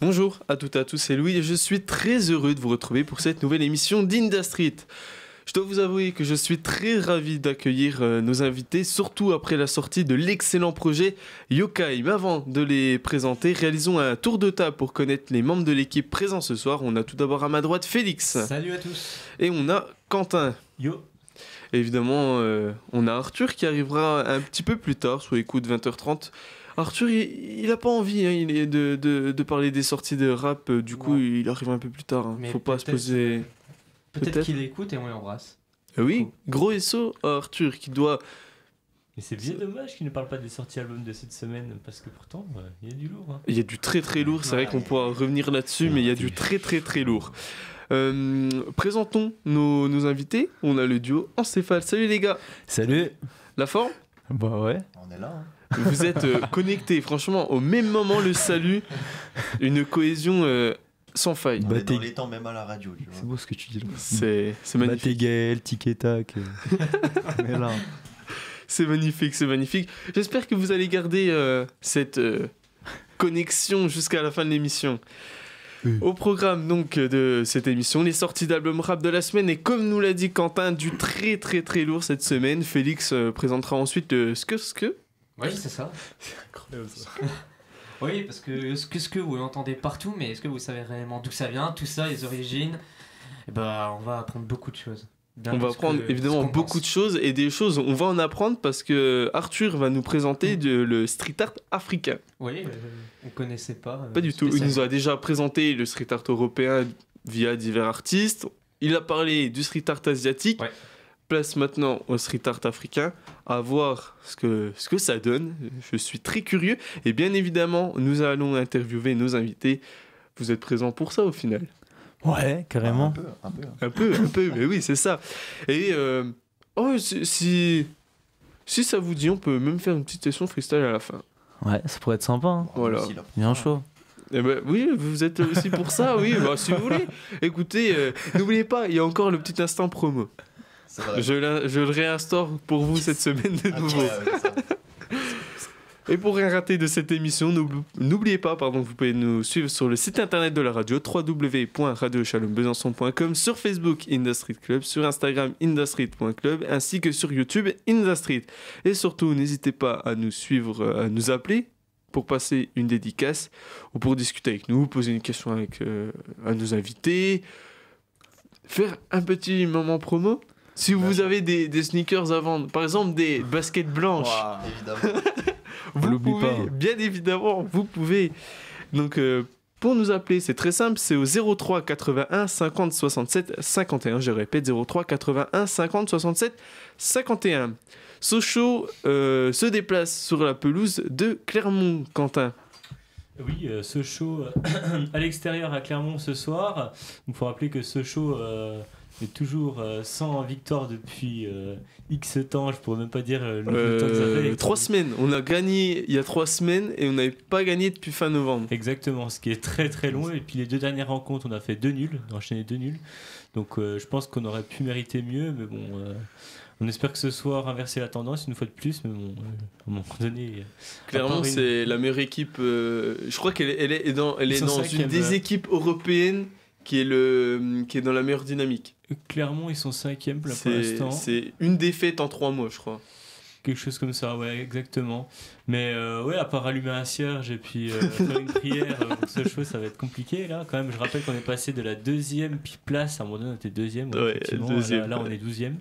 Bonjour à toutes et à tous, c'est Louis et je suis très heureux de vous retrouver pour cette nouvelle émission d'Industry. Je dois vous avouer que je suis très ravi d'accueillir nos invités, surtout après la sortie de l'excellent projet Yokai. Mais avant de les présenter, réalisons un tour de table pour connaître les membres de l'équipe présents ce soir. On a tout d'abord à ma droite Félix. Salut à tous. Et on a Quentin. Yo. Évidemment, on a Arthur qui arrivera un petit peu plus tard, sur les coups de 20h30. Arthur, il a pas envie de parler des sorties de rap, du coup il arrive un peu plus tard. Hein. Faut pas se poser... Peut-être qu'il écoute et on l'embrasse. Oui, gros SO à Arthur qui doit... Mais c'est bien dommage qu'il ne parle pas des sorties albums de cette semaine, parce que pourtant, il y a du lourd. Hein. Il y a du très très lourd, c'est vrai qu'on pourra revenir là-dessus, mais il y a du très très très lourd. Présentons nos invités. On a le duo Encéphale. Salut les gars. Salut. La forme ? Bah ouais. On est là. Vous êtes connectés, franchement, au même moment, le salut, une cohésion sans faille. On est dans les temps, même à la radio. Tu vois. C'est beau ce que tu dis là. C'est magnifique. Gaël, tic et tac. On est là. C'est magnifique, c'est magnifique. J'espère que vous allez garder cette connexion jusqu'à la fin de l'émission. Au programme donc de cette émission, les sorties d'albums rap de la semaine, et comme nous l'a dit Quentin, du très très très lourd cette semaine. Félix présentera ensuite ce que. Oui, c'est ça. C'est incroyable ça. Oui, parce que ce que vous l'entendez partout, mais est-ce que vous savez réellement d'où ça vient, tout ça, les origines? Et on va apprendre beaucoup de choses. On va apprendre évidemment beaucoup de choses, et des choses on va en apprendre parce que Arthur va nous présenter le street art africain. Oui, on connaissait pas. Pas du tout. Il nous a déjà présenté le street art européen via divers artistes. Il a parlé du street art asiatique. Ouais. Place maintenant au street art africain, à voir ce que ça donne. Je suis très curieux, et bien évidemment nous allons interviewer nos invités. Vous êtes présents pour ça au final? Ouais, carrément. Un peu. Un peu, mais oui, c'est ça. Et si ça vous dit, on peut même faire une petite session freestyle à la fin. Ouais, ça pourrait être sympa. Hein. Voilà. Bien chaud. Eh ben, oui, vous êtes aussi pour ça, oui, si vous voulez. Écoutez, n'oubliez pas, il y a encore le petit instant promo. C'est vrai. Je le réinstaure pour vous cette semaine de nouveau. Et pour rien rater de cette émission, n'oubliez pas, vous pouvez nous suivre sur le site internet de la radio, www.radiochalombesançon.com, sur Facebook Industry Club, sur Instagram industry.club, ainsi que sur YouTube Industry. Et surtout, n'hésitez pas à nous suivre, à nous appeler pour passer une dédicace ou pour discuter avec nous, poser une question à nos invités, faire un petit moment promo. Si vous avez des sneakers à vendre, par exemple des baskets blanches, Évidemment. vous pouvez, bien évidemment, vous pouvez. Donc, pour nous appeler, c'est très simple, c'est au 03 81 50 67 51. Je répète, 03 81 50 67 51. Sochaux se déplace sur la pelouse de Clermont, Quentin. Oui, Sochaux à l'extérieur à Clermont ce soir. Il faut rappeler que Sochaux est toujours sans victoire depuis X temps. Je pourrais même pas dire le temps que ça fait. 3 semaines. On a gagné il y a 3 semaines et on n'avait pas gagné depuis fin novembre. Exactement, ce qui est très très long. Et puis les 2 dernières rencontres, on a fait 2 nuls, on a enchaîné 2 nuls. Donc je pense qu'on aurait pu mériter mieux, mais bon... on espère que ce soir inverser la tendance une fois de plus, mais bon, à un moment donné... Clairement, c'est la meilleure équipe. Je crois qu'elle est dans une des équipes européennes qui est dans la meilleure dynamique. Clairement, ils sont 5e là, pour l'instant. C'est une défaite en 3 mois, je crois. Quelque chose comme ça, ouais, exactement. Mais ouais, à part allumer un cierge et puis faire une prière pour ce show, ça va être compliqué là. Quand même, je rappelle qu'on est passé de la 2e place, à un moment donné on était 2e. Ouais, deuxième, là, on est 12e.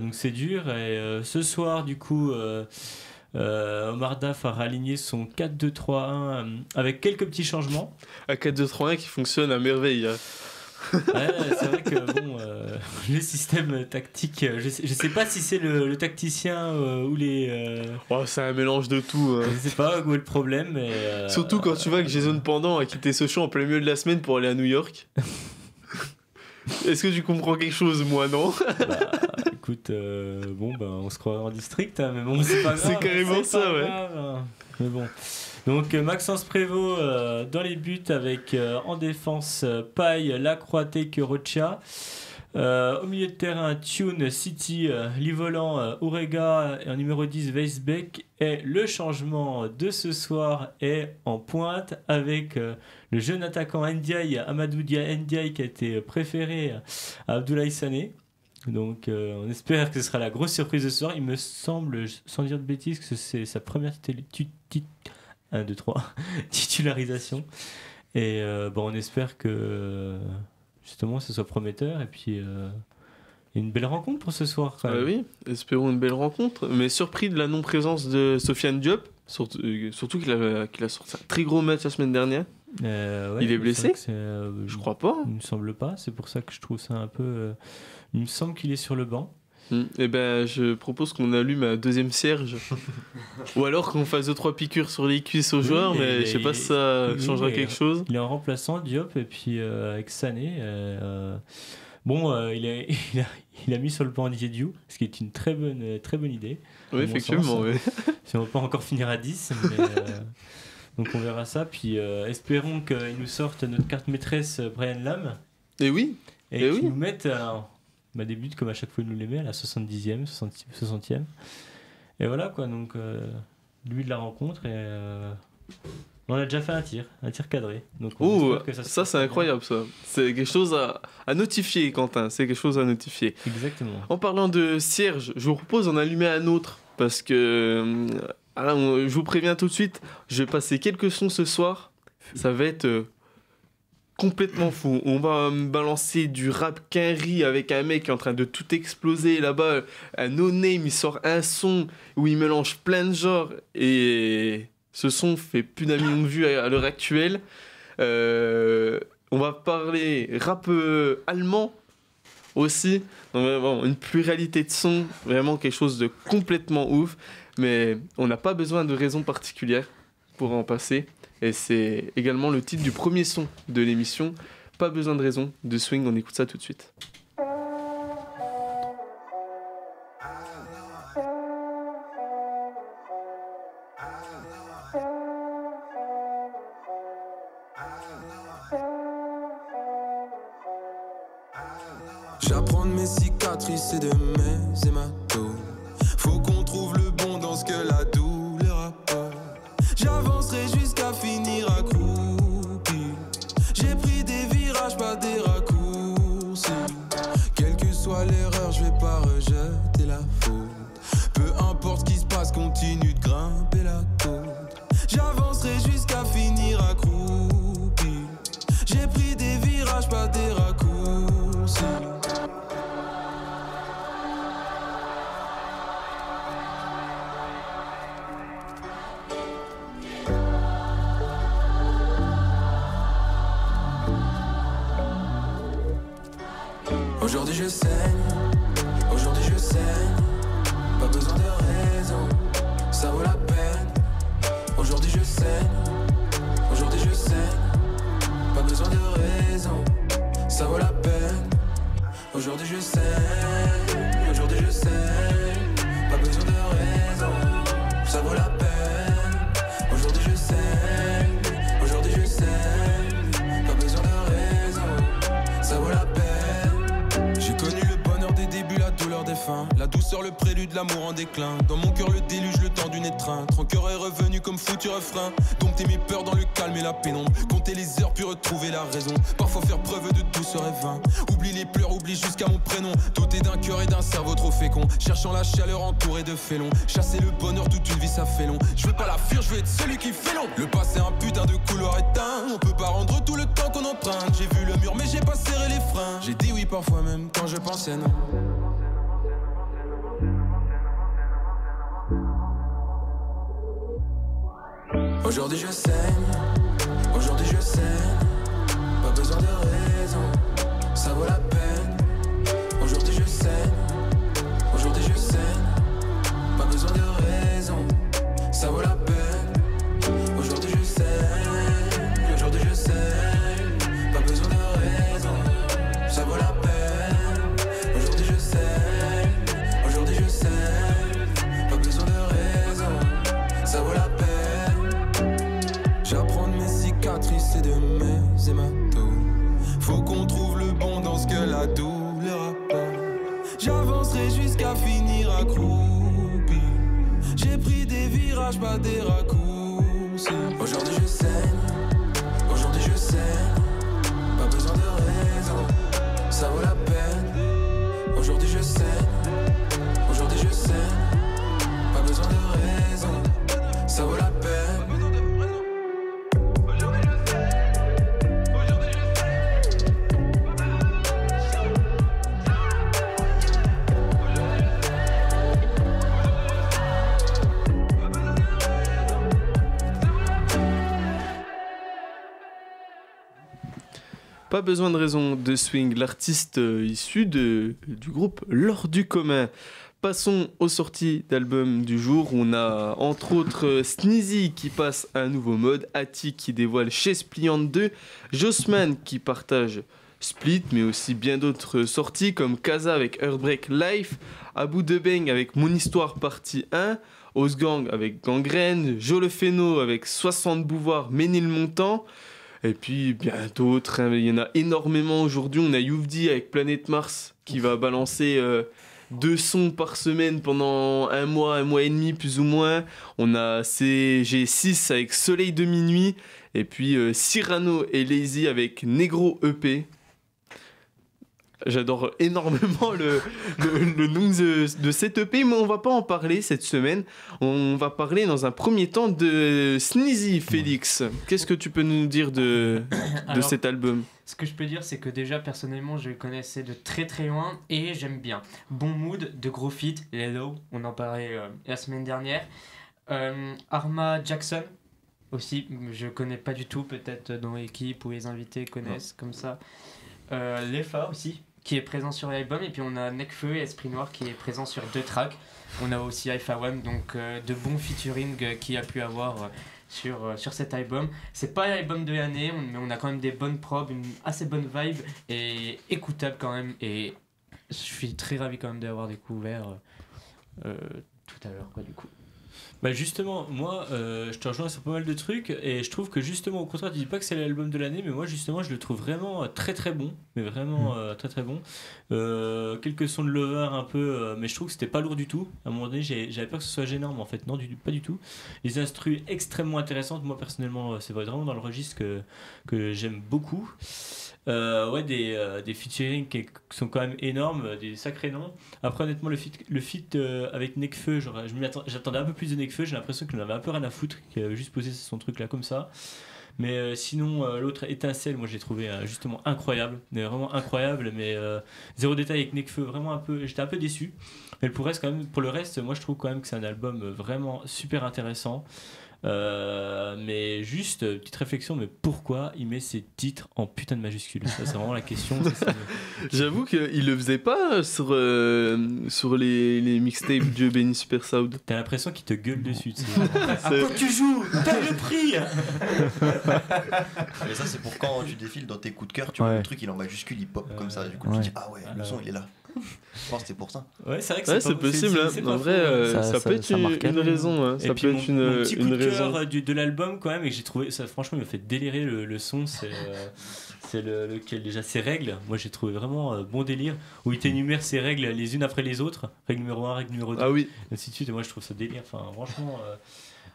Donc c'est dur. Et ce soir, du coup, Omar Daf a réaligné son 4-2-3-1 avec quelques petits changements. Un 4-2-3-1 qui fonctionne à merveille. Hein. Ouais, c'est vrai que bon, le système tactique, je sais pas si c'est le tacticien ou les. C'est un mélange de tout. Hein. Je sais pas où est le problème, mais. Surtout quand tu vois que Jason Pendant a quitté Sochaux en plein milieu de la semaine pour aller à New York. Est-ce que tu comprends quelque chose? Moi, non. Écoute, on se croit en district, hein, mais bon, c'est pas grave. C'est carrément ça, ouais. Grave, hein. Mais bon. Donc Maxence Prévost dans les buts avec en défense Paille, Lacroix, Teke, Rocha. Au milieu de terrain, Tune, City, Livolan, Orega et en numéro 10, Weisbeck. Et le changement de ce soir est en pointe avec le jeune attaquant Ndiaye, Amadou Ndiaye, qui a été préféré à Abdoulaye Sané. Donc on espère que ce sera la grosse surprise de ce soir. Il me semble, sans dire de bêtises, que c'est sa première titularisation. Et on espère que justement ce soit prometteur. Et puis il y a une belle rencontre pour ce soir quand même. Oui, espérons une belle rencontre. Mais surpris de la non-présence de Sofiane Diop, surtout qu'il a sorti un très gros match la semaine dernière. Ouais, il est blessé je crois pas. Il me semble pas, c'est pour ça que je trouve ça un peu... il me semble qu'il est sur le banc. Eh ben, je propose qu'on allume un deuxième cierge. Ou alors qu'on fasse 2-3 piqûres sur les cuisses aux joueurs, mais je sais pas si ça changera quelque chose. Il est en remplaçant Diop, et puis avec Sané... il a mis sur le banc Didier Diouf, ce qui est une très bonne idée. Oui, effectivement. Oui. Si on va pas encore finir à 10, mais... Donc on verra ça, puis espérons qu'il nous sorte notre carte maîtresse Brian Lam. Et oui. Et qu'il nous mette des buts comme à chaque fois il nous les met à la 70e, 60e. Et voilà quoi, donc lui de la rencontre et on a déjà fait un tir cadré. Donc ça c'est incroyable ça. C'est quelque chose à notifier, Quentin, c'est quelque chose à notifier. Exactement. En parlant de cierge, je vous propose d'en allumer un autre parce que... je vous préviens tout de suite, je vais passer quelques sons ce soir. Ça va être complètement fou. On va me balancer du rap quinri avec un mec qui est en train de tout exploser là-bas. Un no-name, il sort un son où il mélange plein de genres. Et ce son fait plus d'un million de vues à l'heure actuelle. On va parler rap allemand aussi. Donc, vraiment, une pluralité de sons, vraiment quelque chose de complètement ouf. Mais on n'a pas besoin de raison particulière pour en passer. Et c'est également le titre du premier son de l'émission. Pas besoin de raison, de swing, on écoute ça tout de suite. J'apprends de mes cicatrices et de mes hématomes. Faut qu'on trouve le bon dans ce que la douleur apporte. J'avancerai jusqu'à finir accroupi. J'ai pris des virages, pas des raccourcis. Quelle que soit l'erreur, je vais pas rejeter la faute. Peu importe ce qui se passe, continue de grimper la côte. J'avancerai jusqu'à finir accroupi. J'ai pris des virages, pas des raccourcis. Aujourd'hui je saigne, aujourd'hui je saigne. Pas besoin de raison, ça vaut la peine. Aujourd'hui je saigne, aujourd'hui je saigne. Pas besoin de raison, ça vaut la peine. Aujourd'hui je saigne, aujourd'hui je saigne. Pas besoin de raison, ça vaut la peine. Aujourd'hui je saigne, aujourd'hui je saigne. Pas besoin de raison, ça vaut la peine. J'ai connu le bonheur des débuts, la douleur des fins. La douceur, le prélude, l'amour en déclin. Dans mon cœur le déluge, le temps d'une étreinte. Rancœur est revenu comme foutu refrain. Dompter mes peurs dans le calme et la pénombre. Compter les heures puis retrouver la raison. Parfois faire preuve de douceur et vain. Oublie les pleurs, oublie jusqu'à mon prénom. Doté d'un cœur et d'un cerveau trop fécond. Cherchant la chaleur entourée de félons. Chasser le bonheur toute une vie ça fait long. Je veux pas la fuir, je veux être celui qui fait long. Le passé un putain de couloir éteint. On peut pas rendre tout le temps qu'on emprunte. J'ai vu le mur mais j'ai pas serré les freins. J'ai dit oui parfois même quand je pensais non. Aujourd'hui je saigne, aujourd'hui je saigne. Pas besoin de raison, ça vaut la peine. Aujourd'hui je saigne, aujourd'hui je saigne. Pas besoin de raison, ça vaut la peine. Aujourd'hui je saigne, aujourd'hui je saigne. Pas besoin de raison, ça vaut la peine. Aujourd'hui je saigne, aujourd'hui je saigne. Pas besoin de raison, ça vaut la peine. J'apprends de mes cicatrices et de mes hématomes. Faut qu'on trouve le bon dans ce que la douleur J'ai pris des virages, pas des raccourcis. Aujourd'hui je saigne, aujourd'hui je saigne. Pas besoin de raison, ça vaut la peine. Aujourd'hui je saigne, aujourd'hui je saigne. Pas besoin de raison, ça vaut la peine. Pas besoin de raison de swing, l'artiste issu du groupe L'Or du commun. Passons aux sorties d'albums du jour. On a entre autres Sneezy qui passe à un nouveau mode, Attic qui dévoile Chaise Pliante 2, Jossman qui partage Split, mais aussi bien d'autres sorties comme Kaza avec Heartbreak Life, Abou Debeng avec Mon Histoire partie 1, Osgang avec Gangrène, Jo Le Phéno avec 60 Bouvoirs, Ménilmontant. Et puis bien d'autres, hein. Il y en a énormément aujourd'hui. On a Youvdi avec Planète Mars qui va balancer 2 sons par semaine pendant un mois et demi plus ou moins. On a CG6 avec Soleil de minuit. Et puis Cyrano et Lazy avec Negro EP. J'adore énormément le nom de cette EP, mais on va pas en parler cette semaine. On va parler dans un premier temps de Sneezy, Félix. Qu'est-ce que tu peux nous dire de cet album ? Ce que je peux dire, c'est que déjà, personnellement, je le connaissais de très très loin et j'aime bien. Bon mood, de gros feat, Hello, on en parlait la semaine dernière. Arma Jackson aussi, je connais pas du tout, peut-être dans l'équipe ou les invités connaissent comme ça. Lefa aussi, qui est présent sur l'album, et puis on a Nekfeu et Esprit Noir qui est présent sur 2 tracks. On a aussi Alpha One, donc de bons featuring qu'il y a pu avoir sur cet album. C'est pas l'album de l'année, mais on a quand même des bonnes probes, une assez bonne vibe et écoutable quand même, et je suis très ravi quand même d'avoir découvert tout à l'heure, quoi, du coup. Bah justement, moi je te rejoins sur pas mal de trucs et je trouve que justement au contraire tu dis pas que c'est l'album de l'année, mais moi justement je le trouve vraiment très très bon, mais vraiment très très bon. Quelques sons de Lover un peu, mais je trouve que c'était pas lourd du tout. À un moment donné j'avais peur que ce soit gênant, mais en fait non, pas du tout. Les instrus extrêmement intéressantes, moi personnellement c'est vraiment dans le registre que j'aime beaucoup. Ouais, des featuring qui sont quand même énormes, des sacrés noms. Après honnêtement le feat avec Nekfeu, j'attendais un peu plus de Nekfeu, j'ai l'impression qu'il en avait un peu rien à foutre, qu'il avait juste posé son truc là comme ça. Mais sinon l'autre Étincelle, moi j'ai trouvé justement incroyable, mais vraiment incroyable, mais zéro détail avec Nekfeu, vraiment j'étais un peu déçu. Mais pour le reste, moi je trouve quand même que c'est un album vraiment super intéressant. Mais juste petite réflexion, mais pourquoi il met ses titres en putain de majuscules? Ça c'est vraiment la question. J'avoue qu'il le faisait pas sur les mixtapes Dieu béni Super Sound. T'as l'impression qu'il te gueule dessus. À quoi tu joues? T'as le prix. Mais ça c'est pour quand tu défiles dans tes coups de cœur, tu vois le truc il est en majuscule, il pop comme ça, du coup tu dis ah ouais, le son il est là. Je pense que c'était pour ça. Ouais, c'est vrai que c'est possible. En vrai, ça peut être une raison. Hein. Ça peut être mon petit coup une de raison. cœur de l'album quand même, et que j'ai trouvé ça, franchement, il m'a fait délirer le son. C'est lequel déjà, ses règles. Moi, j'ai trouvé vraiment bon délire, où il t'énumère ses règles les unes après les autres. Règle numéro 1, règle numéro 2. Ah oui. Et ainsi de suite. Et moi, je trouve ça délire. Enfin, franchement,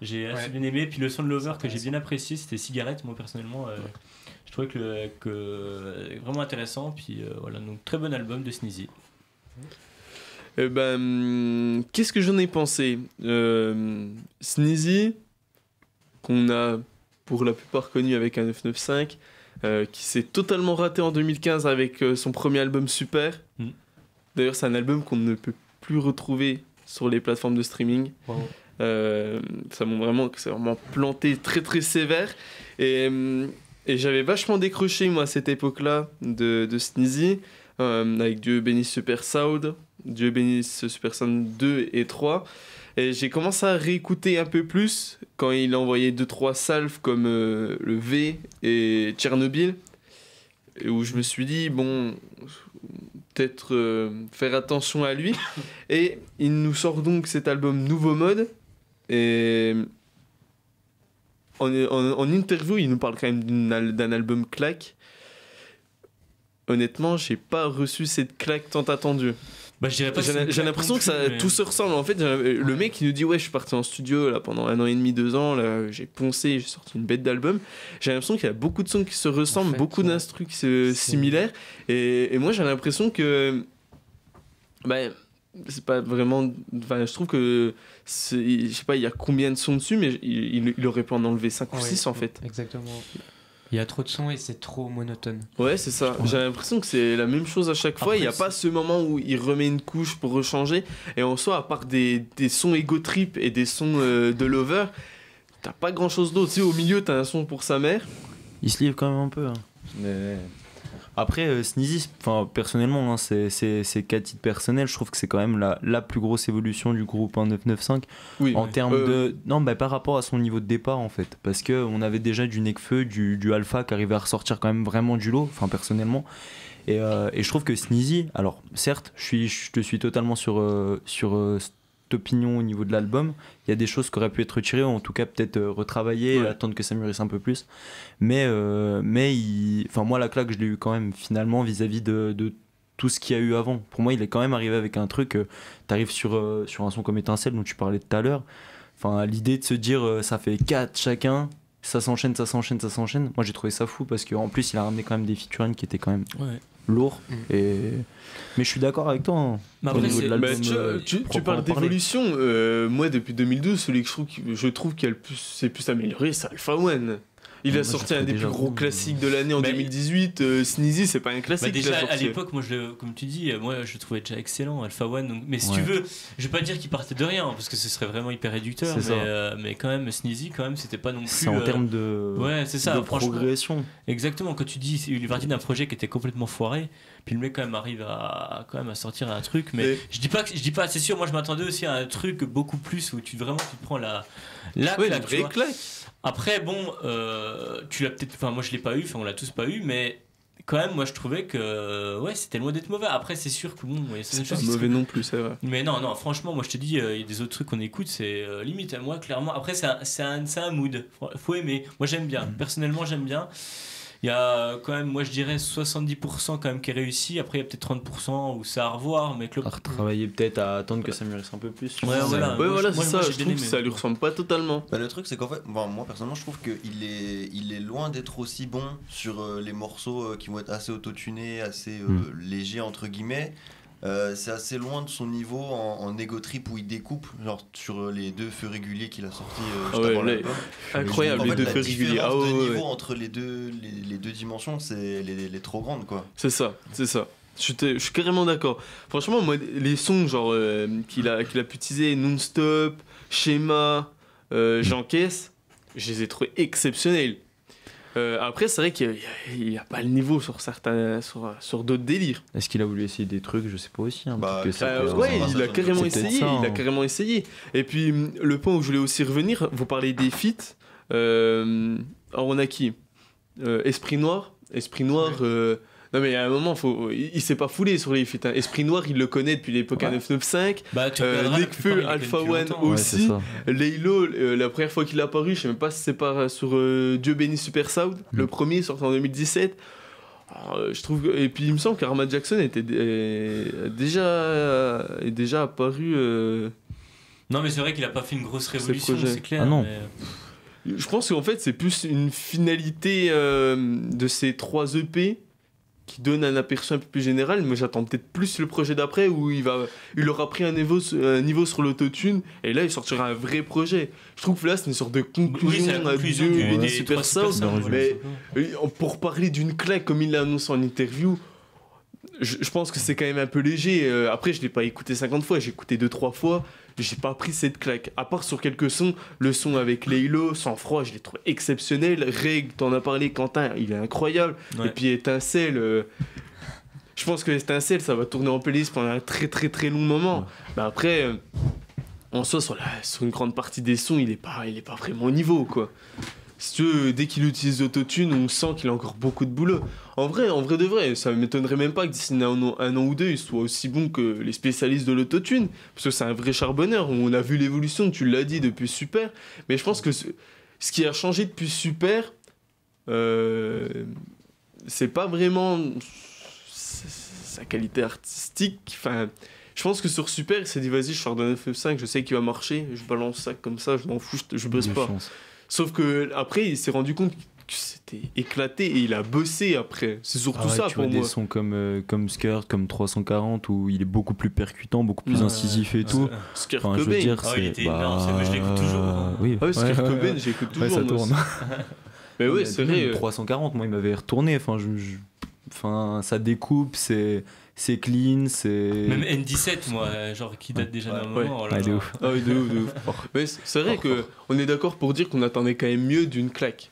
j'ai assez bien aimé. Puis le son de Lover que j'ai bien apprécié, c'était Cigarette. Moi, personnellement, je trouvais que vraiment intéressant. Puis voilà, donc très bon album de Sneezy. Qu'est-ce que j'en ai pensé? Sneezy, qu'on a pour la plupart connu avec un 995, qui s'est totalement raté en 2015 avec son premier album Super. D'ailleurs, c'est un album qu'on ne peut plus retrouver sur les plateformes de streaming. Wow. Ça montre vraiment que c'est vraiment planté très très sévère. Et j'avais vachement décroché, moi, à cette époque-là de Sneezy. Avec Dieu bénisse Super Sound, Dieu bénisse Super Sound 2 et 3. Et j'ai commencé à réécouter un peu plus quand il a envoyé 2-3 salves comme le V et Tchernobyl, où je me suis dit, bon, peut-être faire attention à lui. Et il nous sort donc cet album Nouveau Mode. Et en interview, il nous parle quand même d'un album claque. Honnêtement, j'ai pas reçu cette claque tant attendue. Bah, je dirais pas que c'est une J'ai claque l'impression non que ça, plus, mais- tout se ressemble. En fait, le mec qui nous dit ouais, je suis parti en studio là pendant 1 an et demi, 2 ans, là j'ai poncé, j'ai sorti une bête d'album. J'ai l'impression qu'il y a beaucoup de sons qui se ressemblent, En fait, beaucoup ouais. d'instrus qui se similaires. Et moi j'ai l'impression que c'est pas vraiment. Enfin, je trouve que je sais pas, il y a combien de sons dessus, mais il aurait pu en enlever 5 ou 6 en fait. Exactement. Il y a trop de sons et c'est trop monotone. Ouais, c'est ça. J'ai l'impression que c'est la même chose à chaque fois. Après, Il n'y a pas ce moment où il remet une couche pour rechanger. Et en soi, à part des sons ego trip et des sons de lover, t'as pas grand chose d'autre. Si au milieu, t'as un son pour sa mère. Il se livre quand même un peu. Hein. Mais... Après, Sneezy, personnellement, hein, c'est qu'à titre personnel, je trouve que c'est quand même la plus grosse évolution du groupe en 995 Oui. en termes de. Non, par rapport à son niveau de départ en fait. Parce qu'on avait déjà du Nekfeu, du Alpha qui arrivait à ressortir quand même vraiment du lot, personnellement. Et je trouve que Sneezy, alors certes, je te suis totalement sur cette opinion au niveau de l'album. Il y a des choses qui auraient pu être retirées, ou en tout cas peut-être retravaillées, Ouais. attendre que ça mûrisse un peu plus. Mais moi, la claque, je l'ai eu quand même finalement vis-à-vis de tout ce qu'il y a eu avant. Pour moi, il est quand même arrivé avec un truc. T'arrives sur un son comme Étincelle dont tu parlais tout à l'heure. Enfin, l'idée de se dire ça fait 4 chacun. Ça s'enchaîne. Moi, j'ai trouvé ça fou parce qu'en plus, il a ramené quand même des featuring qui étaient quand même Ouais. lourds. Mais je suis d'accord avec toi. Hein, Mais au après, niveau de c'est- l'album, Tu proprement parles parlé. d'évolution. Moi, depuis 2012, celui que je trouve qui a le plus, c'est plus amélioré, c'est Alpha One. Il Moi, a j'ai sorti trouvé un des déjà plus gros bon. classiques de l'année en Mais- 2018. Sneezy, c'est pas un Bah classique qu'il a déjà à sorti. l'époque, moi comme tu dis, moi je le trouvais déjà excellent Alpha One. Mais si Ouais. tu veux, je vais pas dire qu'il partait de rien parce que ce serait vraiment hyper réducteur. C'est Mais quand même Sneezy, quand même, c'était pas non plus. C'est en termes de, Ouais, c'est ça. de Franchement, progression. exactement. Quand tu dis, il est parti d'un projet qui était complètement foiré, puis le mec quand même arrive à sortir un truc. Mais Et- je dis pas, c'est sûr. Moi je m'attendais aussi à un truc beaucoup plus où tu te prends la Ouais, claque, une tu vraie vois. claque. Après, bon, tu l'as peut-être. Enfin, moi je l'ai pas eu, on l'a tous pas eu, mais quand même, moi je trouvais que. Ouais, c'était loin d'être mauvais. Après, c'est sûr que bon, il y a certaines C'est pas choses qui mauvais seraient- non plus, c'est vrai. Mais non, franchement, moi je te dis, il y a des autres trucs qu'on écoute, c'est limite. Moi, clairement, après, c'est un mood. Faut aimer. Moi j'aime bien. Personnellement, j'aime bien. Il y a quand même, moi je dirais 70% quand même qui est réussi. Après, il y a peut-être 30% où c'est à revoir, mais que le- À retravailler peut-être, à attendre que ça mûrisse un peu plus. Ouais, voilà. Ouais, Moi, voilà, moi, c'est moi, ça. j'ai Je bien trouve que aimé. ça lui ressemble pas totalement. Le truc, c'est qu'en fait, moi personnellement, je trouve qu'il est loin d'être aussi bon sur les morceaux qui vont être assez autotunés, assez légers, entre guillemets. C'est assez loin de son niveau en ego trip où il découpe, genre sur les 2 feux réguliers qu'il a sortis juste Ouais, avant là, l'album. Incroyable, En les fait, deux la feux réguliers. différence Ah de ouais, niveau ouais. entre les deux dimensions, elle est trop grande, quoi. C'est ça, c'est ça. Je suis carrément d'accord. Franchement, moi, les sons genre qu'il a pu utiliser, Non-Stop, Schéma, J'encaisse, je les ai trouvés exceptionnels. Après, c'est vrai qu'il n'y a pas le niveau sur certains, sur d'autres délires. Est-ce qu'il a voulu essayer des trucs? Je sais pas aussi. Hein, Bah, peut-être que ça peut- Ouais, ça, il ça, a carrément c'est peut-être essayé. ça, Il a hein. carrément essayé. Et puis, le point où je voulais aussi revenir, vous parlez des feats. Alors, on a qui Esprit Noir. Esprit Noir. Non, mais à un moment, il s'est pas foulé sur les feats. Hein. Esprit Noir, il le connaît depuis l'époque à 995. Bah, tu regarderas, la Nekfeu, plupart, il les Alpha connaît depuis One longtemps. Ouais, c'est aussi. ça. Laylo, la première fois qu'il est apparu, je sais même pas si c'est pas sur Dieu béni Super Sound, le premier sorti en 2017. Alors, je trouve et puis il me semble qu'Arma Jackson était déjà apparu. Non, mais c'est vrai qu'il a pas fait une grosse révolution, projets. c'est clair. Ah non. mais- Je pense qu'en fait c'est plus une finalité de ces 3 EP qui donne un aperçu un peu plus général, mais j'attends peut-être plus le projet d'après où il aura pris un niveau sur l'autotune et là il sortira un vrai projet. Je trouve que là c'est une sorte de conclusion, Oui, c'est la à conclusion Dieu des béni Super trois Super Sound. Sound, voilà, mais- simplement. Pour parler d'une claque comme il l'a annoncé en interview, je pense que c'est quand même un peu léger. Après, je l'ai pas écouté 50 fois, j'ai écouté 2-3 fois. J'ai pas pris cette claque. À part sur quelques sons, le son avec Laylo, Sans Froid, je l'ai trouvé exceptionnel. Reg, t'en as parlé, Quentin, il est incroyable. Ouais. Et puis Étincelle, je pense que Étincelle, ça va tourner en playlist pendant un très très très long moment. Ouais. Mais après, en soi, sur une grande partie des sons, il est pas vraiment au niveau, quoi. Si tu veux, dès qu'il utilise l'autotune, on sent qu'il a encore beaucoup de boulot. En vrai de vrai, ça m'étonnerait même pas que d'ici un an ou deux, il soit aussi bon que les spécialistes de l'autotune. Parce que c'est un vrai charbonneur. On a vu l'évolution, tu l'as dit, depuis Super. Mais je pense que ce qui a changé depuis Super, c'est pas vraiment sa qualité artistique. Enfin, Je pense que sur Super, il s'est dit vas-y, je sors d'un FF5, je sais qu'il va marcher, je balance ça comme ça, je m'en fous, je bosse De pas. chance. Sauf que après, il s'est rendu compte que c'était éclaté et il a bossé après. C'est surtout Ah ouais, ça tu pour vois moi. des sons comme Skirt, comme 340 où il est beaucoup plus percutant, beaucoup plus incisif et tout. Kurt Enfin, je veux Cobain. dire, Ah, c'est il était énorme, moi, je l'écoute toujours, hein. Oui, Ah ouais, Kurt Cobain, j'écoute toujours. Ouais, ça moi. tourne. Mais ouais, c'est vrai. 340, moi, il m'avait retourné. Enfin, enfin, ça découpe, c'est clean, c'est. Même N17, moi, genre qui date déjà d'un Ouais. moment. oh là Ouais, de là. ouf. Ah oui, de ouf, de ouf. Mais c'est vrai que on est d'accord pour dire qu'on attendait quand même mieux d'une claque.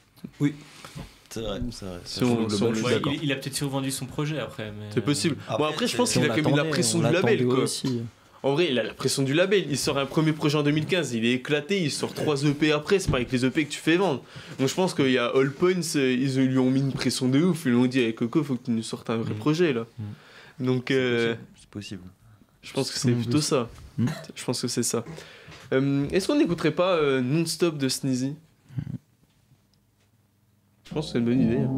C'est vrai, c'est vrai. Si on- si on- je suis Ouais, d'accord. il a peut-être survendu son projet après. Mais... C'est possible. Bon, après, je pense Si qu'il on a quand même eu la l'attendait, pression on du label, l'attendait quoi. aussi. En vrai, il a la pression du label. Il sort un premier projet en 2015, il est éclaté, il sort 3 EP après, c'est pas avec les EP que tu fais vendre. Donc je pense qu'il y a All Points, ils lui ont mis une pression de ouf, ils lui ont dit hey, Coco, faut que tu nous sortes un vrai projet là. Donc C'est possible. je pense que c'est plutôt ça. Mm. Je pense que c'est ça. Est-ce qu'on n'écouterait pas Non-Stop de Sneezy? Je pense que c'est une bonne idée. hein.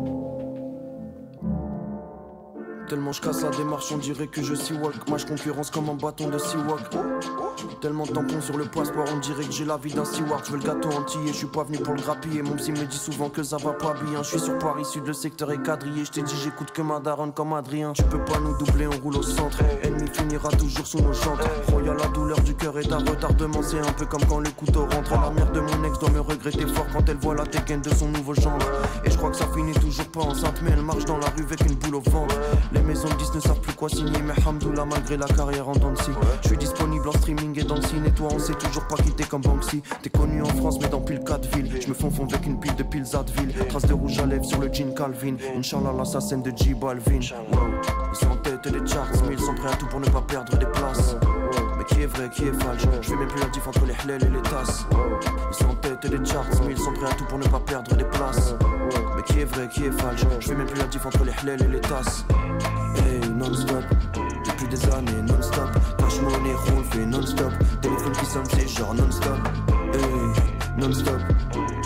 Tellement je casse la démarche, on dirait que je Seawalk. Match concurrence comme un bâton de Seawalk. Tellement de tampons sur le passeport, on dirait que j'ai la vie d'un steward. Je veux le gâteau entier, je suis pas venu pour le grappiller. Mon psy me dit souvent que ça va pas bien. Je suis sur Paris Sud, le secteur est quadrillé. Je t'ai dit j'écoute que ma daronne comme Adrien. Tu peux pas nous doubler, on roule au centre. Ennemi finira toujours sous nos jantes. Royal, la douleur du cœur et d'un retardement. C'est un peu comme quand le couteau rentre. La mère de mon ex doit me regretter fort quand elle voit la Tekken de son nouveau gendre. Et je crois que ça finit toujours pas enceinte, mais elle marche dans la rue avec une boule au ventre. Les maisons de 10 ne savent plus quoi signer, mais hamdoullah malgré la carrière en dents de scie. Je suis disponible en streaming et dans le ciné. Toi on sait toujours pas quitter comme Banksy. T'es connu en France mais dans pile 4 villes. Je me fonds avec une pile de piles Advil. Traces de rouge à lèvres sur le jean Calvin. Inch'Allah l'assassin de J Balvin. Wow. Ils sont en tête des charts, mais ils sont prêts à tout pour ne pas perdre des places. Mais qui est vrai, qui est falche? Je fais même plus la diff entre les hlels et les tasses. Ils sont en tête des charts, mais ils sont prêts à tout pour ne pas perdre des places. Mais qui est vrai, qui est falche? Je fais même plus la diff entre les hlels et les tasses. Hey, non-stop, depuis des années non-stop. Cash money, roule, fait non-stop. Téléphone qui sonne, c'est genre non-stop. Hey, non-stop,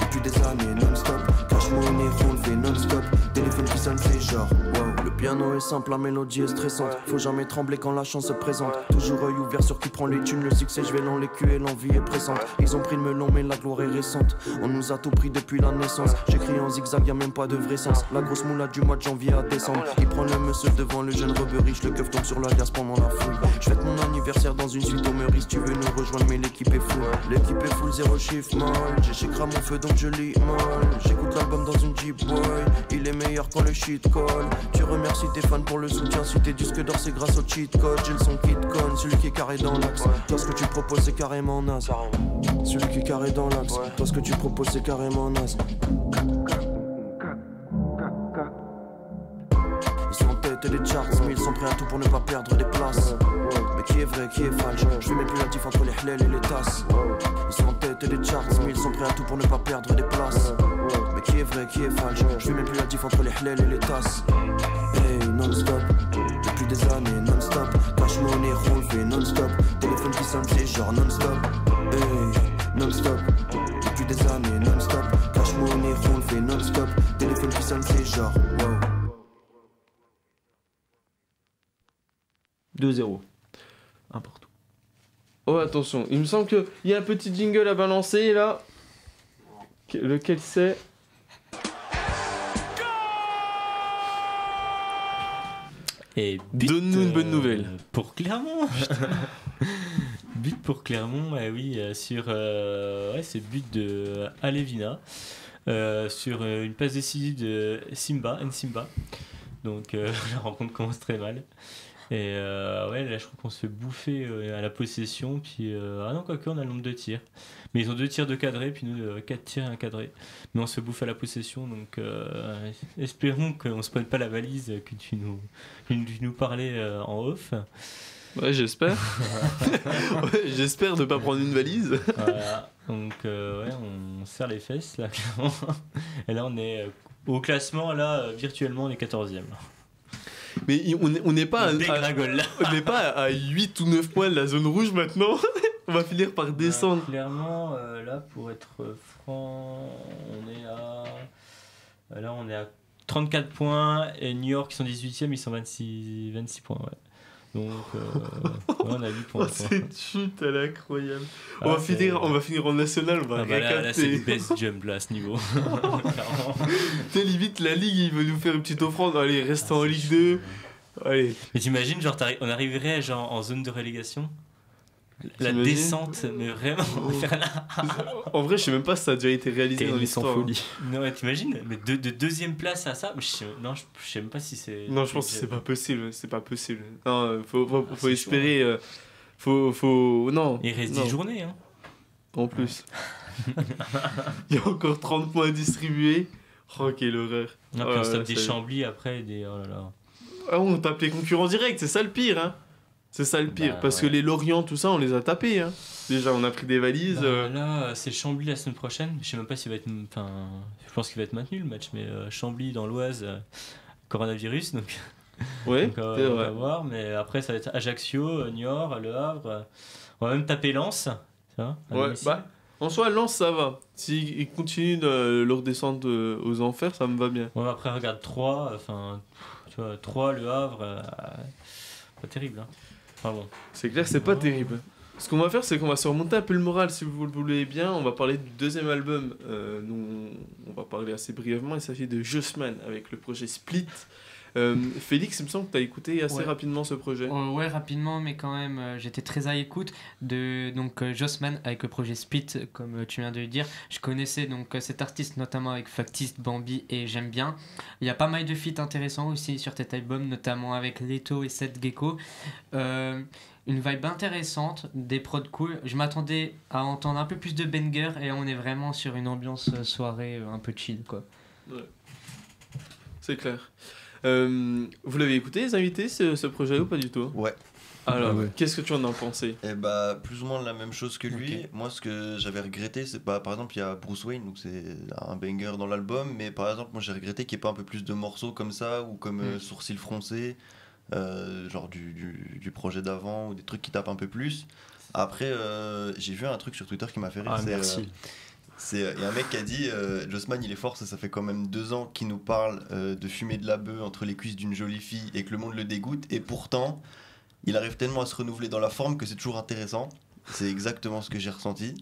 depuis des années non-stop. Cash money, roule, fait non-stop. Téléphone qui sonne, c'est genre wow. Le piano est simple, la mélodie est stressante. Faut jamais trembler quand la chance se présente. Toujours œil ouvert sur qui prend les thunes. Le succès, je vais dans les culs et l'envie est pressante. Ils ont pris le melon, mais la gloire est récente. On nous a tout pris depuis la naissance. J'écris en zigzag, y'a même pas de vrai sens. La grosse moula du mois de janvier à décembre. Il prend le monsieur devant le jeune rebeu riche. Le keuf tombe sur la glace pendant la fouille. Je fête mon anniversaire dans une suite au Meurice. Tu veux nous rejoindre, mais l'équipe est full. L'équipe est full, zéro chiffre mal. J'ai chez mon feu donc je lis mal. J'écoute l'album dans une Jeep Boy. Il est meilleur quand le shit colle. Tu remercies tes fans pour le soutien. Si t'es disque d'or, c'est grâce au cheat code. J'ai le son qui te conne, celui qui est carré dans l'axe. Toi, ce que tu proposes, c'est carrément naze. Celui qui est carré dans l'axe. Toi, ce que tu proposes, c'est carrément naze. Ils sont en tête des charts, mais ils sont prêts à tout pour ne pas perdre des places. Mais qui est vrai, qui est falche? Je fais même plus la diff entre les hlels et les tasses. Ils sont en tête des charts, mais ils sont prêts à tout pour ne pas perdre des places. Mais qui est vrai, qui est falche? Je fais même plus la diff entre les hlels et les tasses. Hey, non-stop, depuis des années non-stop. Cash money, roule, fait non-stop. Téléphone qui sonne, c'est genre non-stop. Hey, non-stop, depuis des années non-stop. Cash money, roule, fait non-stop. Téléphone qui sonne, c'est genre wow. 2-0. Un partout. Oh attention, il me semble qu'il y a un petit jingle à balancer là. Lequel c'est? Et but, Donne-nous une bonne nouvelle. Pour Clermont. But pour Clermont, oui, sur ouais, c'est but de Alevina sur une passe décisive de Nsimba. Donc la rencontre commence très mal. Et ouais, là je crois qu'on se fait bouffer à la possession. Puis ah non, quoique on a le nombre de tirs. Mais ils ont 2 tirs de cadré, puis nous 4 tirs et un cadré. Mais on se bouffe à la possession, donc espérons qu'on se prenne pas la valise que tu nous parlais en off. Ouais, j'espère. Ouais, j'espère ne pas prendre une valise. Voilà, donc ouais, on serre les fesses là, clairement. Et là on est au classement, là virtuellement on est 14e. Mais on n'est pas, Dégringole, là. on n'est pas à 8 ou 9 points de la zone rouge maintenant. On va finir par descendre. Clairement, là pour être franc, on est à 34 points et New York ils sont 18e, ils sont 26 points. Ouais. Donc, on a 8 points. Oh, cette chute, elle est incroyable. Ah, on va finir en national, on va Ah bah rien là, c'est capter. le best jump là à ce niveau. Clairement. T'es limite, la Ligue, il veut nous faire une petite offrande. Allez, reste en c'est Ligue chaud. 2. Allez. Mais t'imagines, genre, on arriverait genre en zone de relégation. La T'imagines descente, mais vraiment, on va faire là. En vrai, je sais même pas si ça a déjà été réalisé dans Tennis en l'histoire. folie. Non, mais t'imagines, mais de deuxième place à ça, mais je sais même pas si c'est. Non, je pense que c'est pas possible. C'est pas possible. Non, faut c'est espérer. Faut. Non. Il reste non. 10 journées, hein. En plus. Il y a encore 30 points distribués. Oh, quelle horreur. Non, puis on se tape ça des y est. Chambly après, des. Oh là là. Ah, on tape les concurrents directs, c'est ça le pire. Hein. C'est ça le pire. Bah, parce ouais. que les Lorient, tout ça, on les a tapés. Hein. Déjà, on a pris des valises. Bah, là, c'est Chambly la semaine prochaine. Je sais même pas s'il va être. Enfin, je pense qu'il va être maintenu le match, mais Chambly dans l'Oise, coronavirus, donc. Ouais, Donc, c'est on vrai. va voir, mais après ça va être Ajaccio, Niort, Le Havre. On va même taper Lens. Tu vois, à Ouais, domicile. bah, en soi, Lens, ça va. S'ils continuent leur descente aux enfers, ça me va bien. Ouais, après, regarde 3, enfin, tu vois, 3, Le Havre, pas terrible. Hein. Enfin bon. C'est clair, c'est pas terrible. Ce qu'on va faire, c'est qu'on va se remonter un peu le moral, si vous le voulez bien. On va parler du deuxième album. Nous, on va parler assez brièvement. Il s'agit de Jossman avec le projet Split. Félix, il me semble que tu as écouté assez Ouais. rapidement ce projet. Ouais, rapidement, mais quand même, j'étais très à l'écoute de Jossman avec le projet Split, comme tu viens de le dire. Je connaissais donc cet artiste notamment avec Factiste, Bambi et J'aime bien. Il y a pas mal de feats intéressants aussi sur cet album, notamment avec Leto et Seth Gecko. Une vibe intéressante, des prods cool. Je m'attendais à entendre un peu plus de banger et on est vraiment sur une ambiance soirée un peu chill, quoi. C'est clair. Vous l'avez écouté, les invités, ce projet ou pas du tout? Ouais. Alors, Ouais. qu'est-ce que tu en as pensé? Et bah, plus ou moins la même chose que lui. Ok. Moi, ce que j'avais regretté, c'est pas, par exemple, il y a Bruce Wayne, donc c'est un banger dans l'album, mais par exemple, moi j'ai regretté qu'il n'y ait pas un peu plus de morceaux comme ça, ou comme Sourcils froncés, genre du projet d'avant, ou des trucs qui tapent un peu plus. Après, j'ai vu un truc sur Twitter qui m'a fait rire. Ah, c'est, merci. il y a un mec qui a dit Jossman il est fort, ça fait quand même 2 ans qu'il nous parle de fumer de la bœuf entre les cuisses d'une jolie fille et que le monde le dégoûte, et pourtant il arrive tellement à se renouveler dans la forme que c'est toujours intéressant. C'est exactement ce que j'ai ressenti.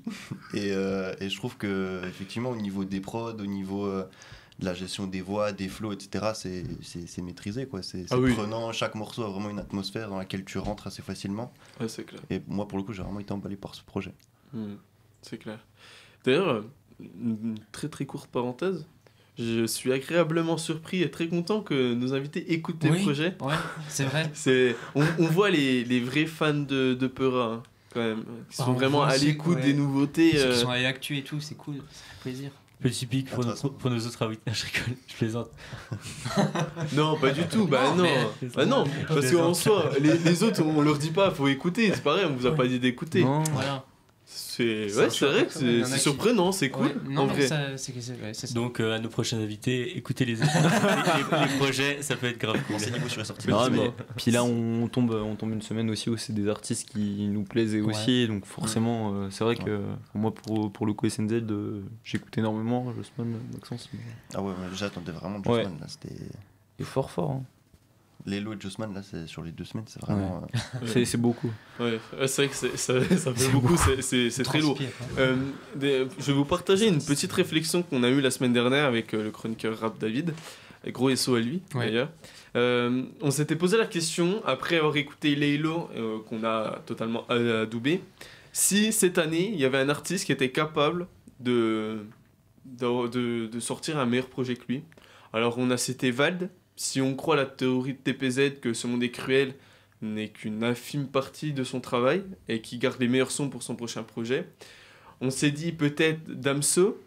Et je trouve que effectivement au niveau des prods, au niveau de la gestion des voix, des flows, etc., c'est maîtrisé, quoi. C'est Ah oui. prenant, chaque morceau a vraiment une atmosphère dans laquelle tu rentres assez facilement. Ouais, c'est clair. Et moi pour le coup j'ai vraiment été emballé par ce projet. C'est clair. D'ailleurs, une très très courte parenthèse. Je suis agréablement surpris et très content que nos invités écoutent tes Oui. projets. Ouais, c'est vrai. On voit les vrais fans de Peura, hein, quand même, qui sont On vraiment voit à ceux- l'écoute ouais. des nouveautés. Ceux qui sont à l'actu et tout, c'est cool, ça fait plaisir. Petit pic pour, Intéressant. pour nos autres invités. Je rigole, je plaisante. Non, pas du tout. Bah Non, non, mais- bah non, parce qu'en soi, les autres, on leur dit pas, faut écouter. C'est pareil, on vous a pas dit d'écouter. Non. Voilà. C'est C'est ouais, c'est vrai que surprenant, il y en a c'est qui- surprenant, c'est cool. Ouais, non, en mais vrai. c'est ça. Donc, à nos prochains invités, écoutez les projets, ça peut être grave cool. Renseignez-vous sur les sorties. Non, mais, Effectivement. puis là, on tombe une semaine aussi où c'est des artistes qui nous plaisent aussi. Donc forcément, c'est vrai que moi, pour le coup SNZ, j'écoute énormément Jossman, Maxence. Ah ouais, mais j'attendais vraiment Ouais. Jossman là, c'était... Il est fort. Hein. Les lots de Jossman là, c'est sur les 2 semaines, c'est vraiment... C'est beaucoup. Ouais, c'est vrai que ça fait beaucoup, c'est très lourd. Transpire, hein. Je vais vous partager une petite réflexion qu'on a eue la semaine dernière avec le chroniqueur rap David, gros SO à lui Ouais. d'ailleurs. On s'était posé la question, après avoir écouté Laylo, qu'on a totalement adoubé, si cette année il y avait un artiste qui était capable de sortir un meilleur projet que lui. Alors on a cité Vald. Si on croit à la théorie de TPZ que Ce Monde est cruel n'est qu'une infime partie de son travail et qui garde les meilleurs sons pour son prochain projet, on s'est dit peut-être Damso,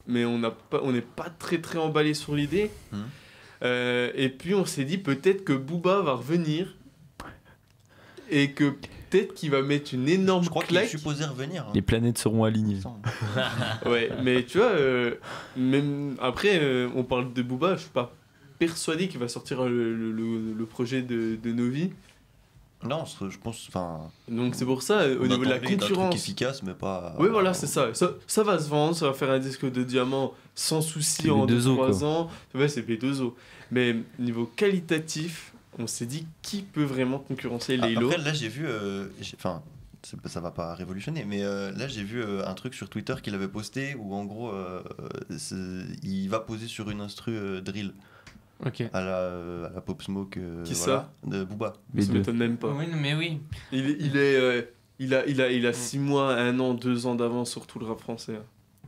mais on n'est pas très très emballé sur l'idée. Et puis on s'est dit peut-être que Booba va revenir et que peut-être qu'il va mettre une énorme Je crois qu'il est claque. supposé revenir. hein. Les planètes seront alignées. Ouais, mais tu vois, même après, on parle de Booba, je suis pas persuadé qu'il va sortir le projet de Novi. Non, je pense... Enfin, Donc c'est pour ça, au on niveau de la attendait d'un truc concurrence. efficace, mais pas... Oui, voilà, c'est ça. Ça va se vendre, ça va faire un disque de diamant sans souci C'est en B2O, 2-3 quoi. ans. Ouais, c'est B2O. Mais niveau qualitatif, on s'est dit qui peut vraiment concurrencer Laylo. Après, là, j'ai vu. Enfin, ça va pas révolutionner, mais là, j'ai vu un truc sur Twitter qu'il avait posté où, en gros, il va poser sur une instru drill Ok. à la Pop Smoke. Qui voilà, de Booba. Ça m'étonne même pas. Oui, mais oui. Il a 6 mois, 1 an, 2 ans d'avance sur tout le rap français.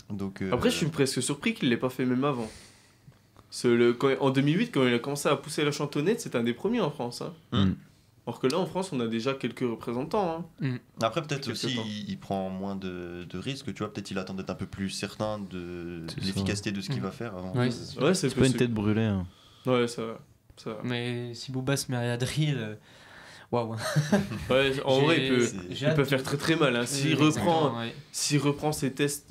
Donc, Après, je suis presque surpris qu'il l'ait pas fait même avant. En 2008, quand il a commencé à pousser la chantonnette, c'était un des premiers en France. Hein. Alors que là, en France, on a déjà quelques représentants. Hein. Après, peut-être Quelque aussi, temps. il prend moins de risques, tu vois. Peut-être il attend d'être un peu plus certain de C'est ça. l'efficacité de ce qu'il va faire avant. Ouais, de- c'est sûr. Ouais, C'est pas une tête brûlée. Hein. Ouais, ça va. Ça va. Mais si Booba se met à la drill, waouh. Ouais, en vrai, J'ai il hâte peut de- faire très très mal. Hein. S'il Exactement, ouais. reprend ses textes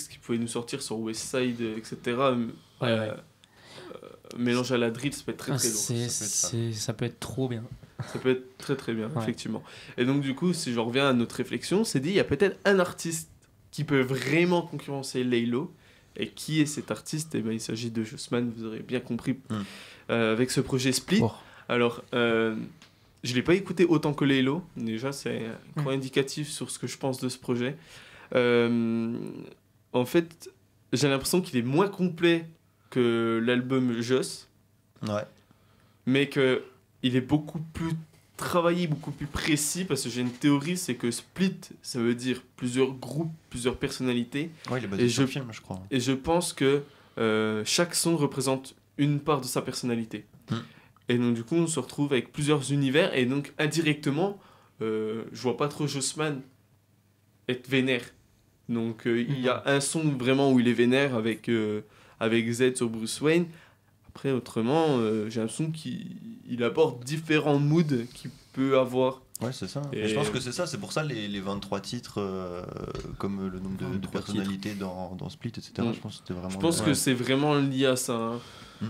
qu'il pouvait nous sortir sur Westside, etc., Ouais. mélange à la drill, ça peut être très Ah, très lourd. ça peut être trop bien. Ça peut être très très bien, Ouais. effectivement. Et donc, du coup, si je reviens à notre réflexion, c'est dit, il y a peut-être un artiste qui peut vraiment concurrencer Laylo. Et qui est cet artiste? Eh ben, il s'agit de Jossman, vous aurez bien compris, avec ce projet Split. Oh. Alors, je ne l'ai pas écouté autant que Laylo. Déjà, c'est un point indicatif sur ce que je pense de ce projet. En fait, j'ai l'impression qu'il est moins complet que l'album Joss, Ouais. mais qu'il est beaucoup plus travaillé, beaucoup plus précis, parce que j'ai une théorie, c'est que Split, ça veut dire plusieurs groupes, plusieurs personnalités, Ouais, il est basé Et sur je- le film, je crois. et je pense que chaque son représente une part de sa personnalité. Et donc du coup, on se retrouve avec plusieurs univers, et donc indirectement, je vois pas trop Jossman être vénère. Donc il y a un son vraiment où il est vénère avec Z sur Bruce Wayne. Après, autrement, j'ai l'impression qu'il aborde différents moods qu'il peut avoir. Ouais, c'est ça. Et- Et je pense que c'est ça, c'est pour ça les 23 titres, comme le nombre de 23 personnalités dans Split, etc. Mm. Je pense que c'était vraiment. Je pense que c'est vraiment lié à ça. Hein. Mm.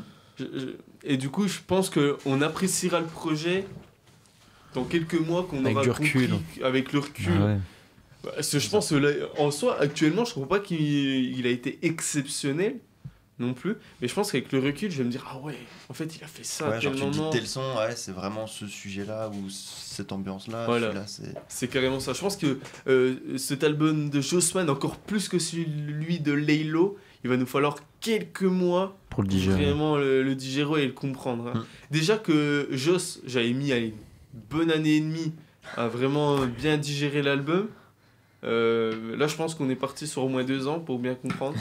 Et du coup, je pense qu'on appréciera le projet dans quelques mois, qu'on Avec aura du compris recul. avec le recul. Ah ouais. Parce que je pense que là, en soi, actuellement, je ne trouve pas qu'il a été exceptionnel non plus. Mais je pense qu'avec le recul, je vais me dire, ah ouais, en fait, il a fait ça à Ouais, genre tel tu te dis moment. tel son, ouais, c'est vraiment ce sujet-là ou cette ambiance-là. Voilà. Celui-là, c'est. C'est carrément ça. Je pense que cet album de Jossman, encore plus que celui de Laylo, il va nous falloir quelques mois Pour le pour digérer. vraiment le digérer et le comprendre. Hein. Mm. Déjà que Joss, j'avais mis allez, une bonne année et demie à vraiment bien digérer l'album. Là, je pense qu'on est parti sur au moins 2 ans pour bien comprendre.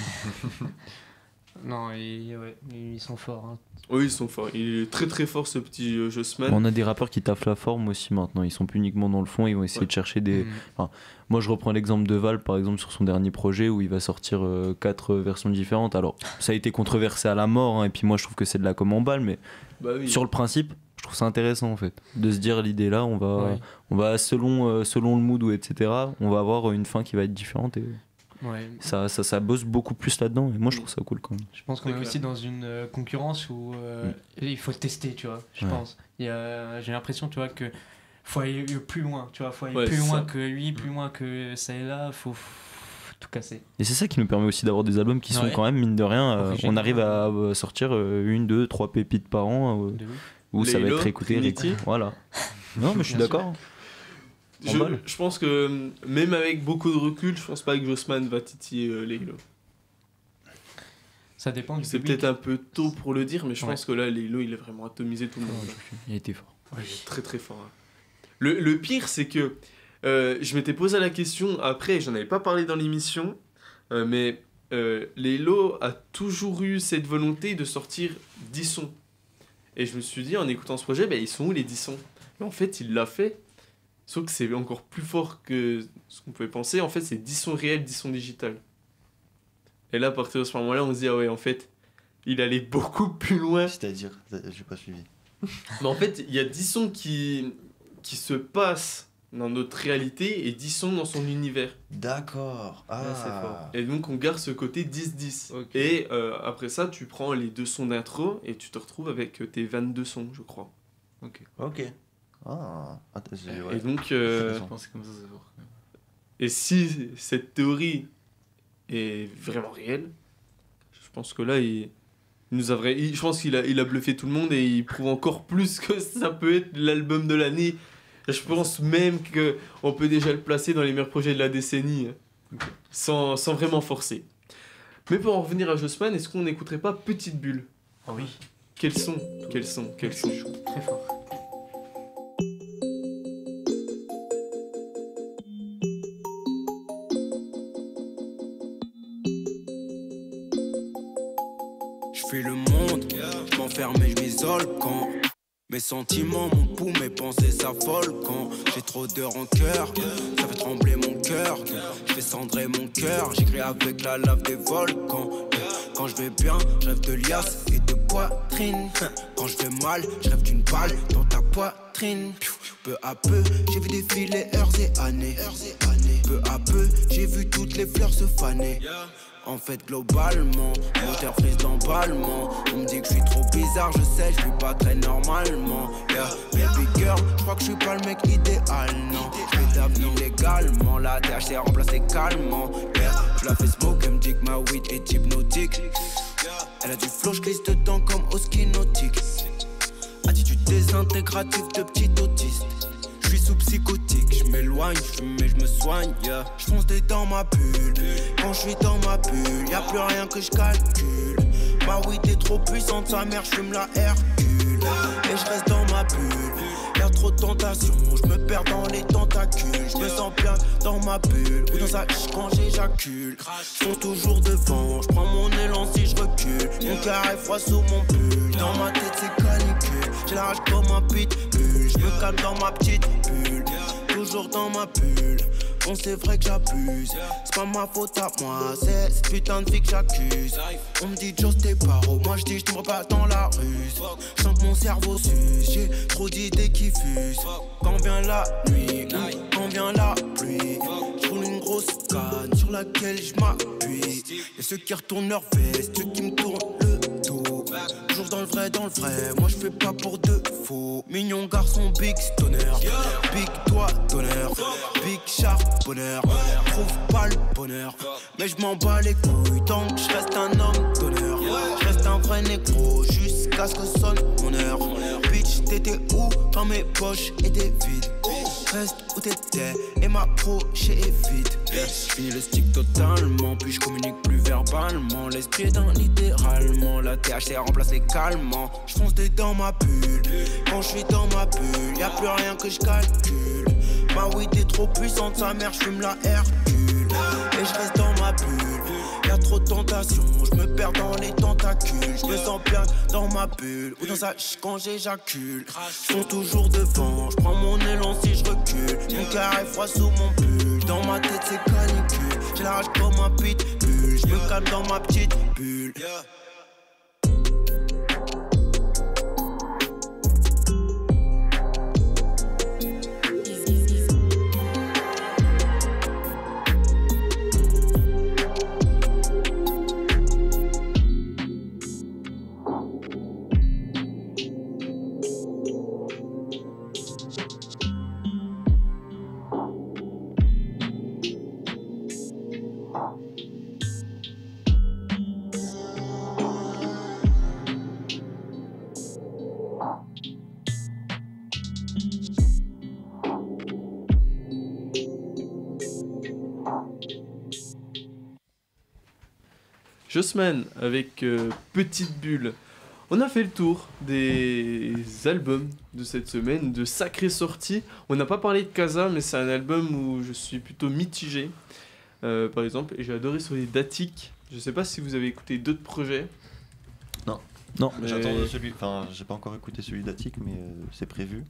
Non, ils sont forts. Hein. Oui, ils sont forts. Il est très très fort ce petit Jossman. On a des rappeurs qui taffent la forme aussi maintenant. Ils sont plus uniquement dans le fond, ils vont essayer Ouais. de chercher des. Mm. Moi, je reprends l'exemple de Val, par exemple, sur son dernier projet où il va sortir 4 versions différentes. Alors, ça a été controversé à la mort, hein, et puis moi, je trouve que c'est de la com en balle, mais Bah oui. sur le principe, je trouve ça intéressant en fait. De se dire l'idée là, on Ouais. va selon le mood, ou etc., on va avoir une fin qui va être différente et Ouais. ça bosse beaucoup plus là-dedans. Et moi, je trouve ça cool quand même. Je pense qu'on C'est est clair. aussi dans une concurrence où il faut tester, tu vois. Je Ouais. pense. J'ai l'impression, tu vois, que faut aller plus loin, tu vois. Faut aller Ouais, plus c'est loin ça. que lui, plus loin que ça et là. Faut tout casser. Et c'est ça qui nous permet aussi d'avoir des albums qui sont Ouais. quand même, mine de rien, Original. on arrive à sortir 1, 2, 3 pépites par an De ouf. où ça va Laylo, être écouté. Trinity. Voilà. Non, mais je suis Bien sûr. d'accord. En balle. Je pense que même avec beaucoup de recul, je pense pas que Jossman va titiller Laylo. Ça dépend du C'est public. peut-être un peu tôt pour le dire, mais je Ouais. pense que là, Laylo, il a vraiment atomisé tout le monde. Il a été fort. Ouais, il est très très fort. Hein. Le pire, c'est que je m'étais posé la question, après, j'en avais pas parlé dans l'émission, mais Laylo a toujours eu cette volonté de sortir 10 sons. Et je me suis dit, en écoutant ce projet, ils sont où les 10 sons? Mais en fait, il l'a fait. Sauf que c'est encore plus fort que ce qu'on pouvait penser. En fait, c'est 10 sons réels, 10 sons digitales. Et là, à partir de ce moment-là, on se dit, ah ouais, en fait, il allait beaucoup plus loin. C'est-à-dire, j'ai pas suivi. Mais en fait, il y a 10 sons qui se passent dans notre réalité et 10 sons dans son univers. D'accord. Ah, Ouais, c'est fort. Et donc, on garde ce côté 10-10. Ok. Et après ça, tu prends les 2 sons d'intro et tu te retrouves avec tes 22 sons, je crois. Ok. Ah, attends, Et donc, Intéressant. pense que comme ça, c'est fort. et si cette théorie est vraiment réelle, je pense que là, il je pense qu'il a bluffé tout le monde et il prouve encore plus que ça peut être l'album de l'année. Je pense même qu'on peut déjà le placer dans les meilleurs projets de la décennie, sans vraiment forcer. Mais pour en revenir à Jossman, est-ce qu'on n'écouterait pas Petite Bulle ? Oh oui. Quels sont Très fort. Je fais le monde, je m'enferme et je m'isole quand mes sentiments, mon pouls, mes pensées s'affolent quand j'ai trop de rancœur, ça fait trembler mon cœur, je fais cendrer mon cœur, j'écris avec la lave des volcans. Quand je vais bien, je rêve de liasses et de poitrine. Quand je vais mal, je rêve d'une balle dans ta poitrine. Peu à peu, j'ai vu défiler heures et années. Peu à peu, j'ai vu toutes les fleurs se faner. En fait, globalement, moteur frise d'emballement. On me dit que je suis trop bizarre, je sais, je vis pas très normalement. Baby girl, je crois que je suis pas le mec idéal, non. Je fais d'avenir légalement, la THC remplacé calmement. Je la fais smoke, elle me dit que ma weed est hypnotique. Elle a du flow, je glisse dedans comme au ski nautique. Attitude désintégrative de petit autiste. Je suis sous psychotique, je m'éloigne, je fume et je me soigne, Je fonce dans ma bulle, quand je suis dans ma bulle, y'a plus rien que je calcule. Ma weed est trop puissante, sa mère, je fume la Hercule. Et je reste dans ma bulle, y'a trop de tentations, je me perds dans les tentacules. Je me sens bien dans ma bulle, ou dans sa chiche quand j'éjacule. Je fonce toujours devant, je prends mon élan si je recule. Mon cœur est froid sous mon pull, dans ma tête c'est canicule. J'ai la rage comme un pitbull, je me calme dans ma petite bulle, toujours dans ma bulle. Bon c'est vrai que j'abuse, c'est pas ma faute à moi, c'est cette putain de vie que j'accuse. On me dit Joe t'es paro, moi je dis je tomberai pas dans la ruse. Je sens que mon cerveau s'use, j'ai trop d'idées qui fusent. Quand vient la nuit, quand vient la pluie, je roule une grosse canne sur laquelle je m'appuie. Y'a ceux qui retournent leur veste, ceux qui me tournent le dos. Toujours dans le vrai, moi je fais pas pour de faux. Mignon garçon, big stoner, big doigt d'honneur, big charbonneur. Trouve pas le bonheur, mais je m'en bats les couilles tant que je reste un homme d'honneur. Je reste un vrai négro jusqu'à ce que sonne mon heure. Bitch, t'étais où quand mes poches étaient vides? Reste où t'étais et m'approcher est vite. Je finis le stick totalement, puis je communique plus verbalement. L'esprit est un littéralement, la THC remplace les calmants. Je fonce dans ma bulle, quand je suis dans ma bulle, y'a plus rien que je calcule. Ma weed est trop puissante, sa mère, je fume la Hercule. Et je reste dans ma bulle, y'a trop de tentations, je me perds dans les tentacules. Je me sens bien dans ma bulle, ou dans sa chiche quand j'éjacule. Je fonce toujours devant, je prends mon élan si je recule. Mon cœur est froid sous mon pull, dans ma tête c'est canicule. J'ai la rage comme un pitbull, je me calme dans ma petite bulle. Jossman avec Petite Bulle. On a fait le tour des albums de cette semaine, de sacrées sorties. On n'a pas parlé de Casa, mais c'est un album où je suis plutôt mitigé, par exemple. Et j'ai adoré sur les Datic. Je sais pas si vous avez écouté d'autres projets. Non. Mais j'attends celui. Enfin, j'ai pas encore écouté celui d'Attic, mais c'est prévu.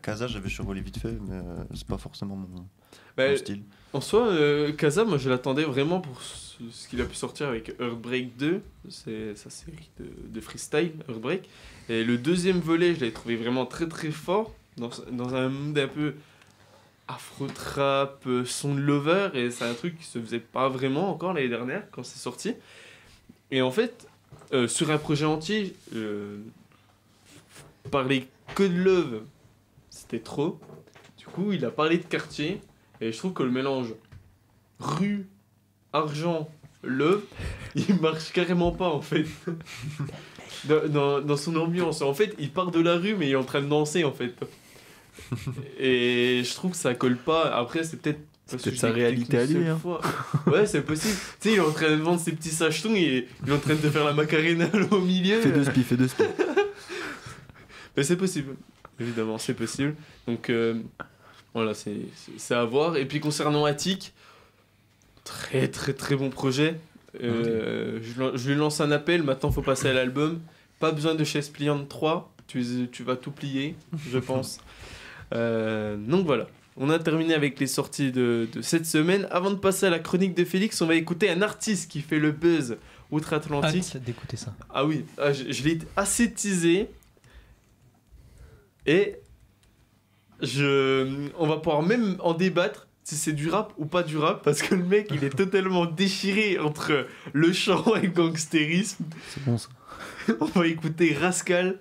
Casa, j'avais survolé vite fait, mais c'est pas forcément mon style. En soi, Casa, moi je l'attendais vraiment pour ce qu'il a pu sortir avec Heartbreak 2, c'est sa série de freestyle, Heartbreak. Et le deuxième volet, je l'avais trouvé vraiment très très fort, dans un mood un peu afro-trap, son de lover, et c'est un truc qui se faisait pas vraiment encore l'année dernière quand c'est sorti. Et en fait, sur un projet entier, parler que de love, c'était trop. Du coup, il a parlé de quartier, et je trouve que le mélange rue, argent Love, il marche carrément pas en fait. Dans son ambiance. En fait, il part de la rue, mais il est en train de danser en fait. Et je trouve que ça colle pas. Après, c'est peut-être. C'est peut-être sa réalité à lui. Hein. Ouais, c'est possible. Tu sais, il est en train de vendre ses petits sachetons et il est en train de faire la macarena au milieu. Fais 2 spies. Mais c'est possible. Évidemment, c'est possible. Donc, voilà, c'est à voir. Et puis, concernant Attic, très très très bon projet. Je lui lance un appel. Maintenant, il faut passer à l'album. Pas besoin de chaise pliante 3. Tu vas tout plier, je pense. Donc, voilà. On a terminé avec les sorties de cette semaine. Avant de passer à la chronique de Félix, on va écouter un artiste qui fait le buzz outre-Atlantique. Hâte d'écouter ça. Ah oui, je l'ai assez teasé. Et on va pouvoir même en débattre si c'est du rap ou pas du rap, parce que le mec, il est totalement déchiré entre le chant et le gangstérisme. C'est bon ça. On va écouter Rascal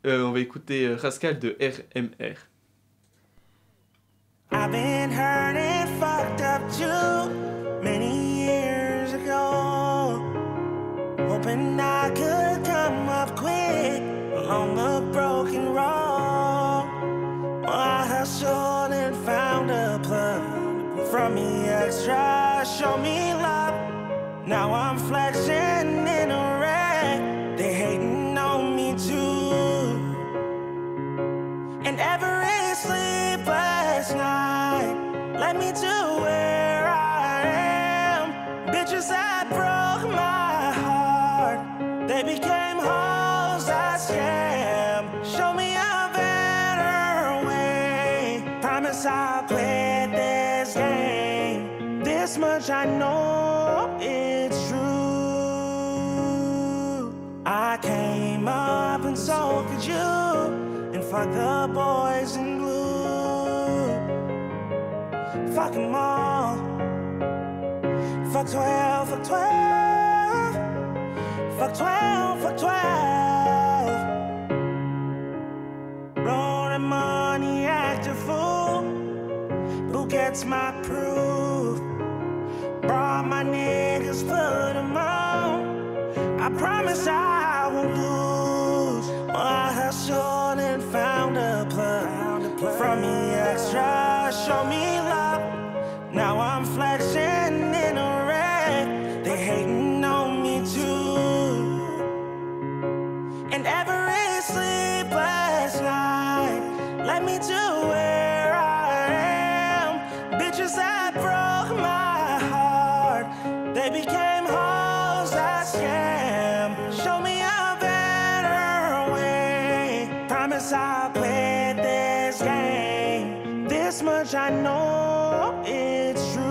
de RMR. I've been hurt and fucked up too many years ago, hoping I could come up quick along the broken road. Well, I hustled and found a plug from me extra, show me love. Now I'm flexing in a wreck, they hating on me too. And every sleepless night led me to where I am. Bitches that broke my heart, they became hoes I scam. Show me a better way, promise I'll quit this game. This much I know it's true. I came up and so could you. Fuck the boys in blue. Fuck them all. Fuck 12, fuck 12. Fuck 12, fuck 12. Blow the money, act a fool. Who gets my proof? Brought my niggas, put them on. I promise I won't lose. Well, I hustled and found a plug from me extra, show me love. Now I'm flexing in a wreck, they hating on me too. And every sleepless night led me to where I am. Bitches that broke my heart, they became hoes I scam. Show me a better way, promise I'll quit this game. This much I know it's true.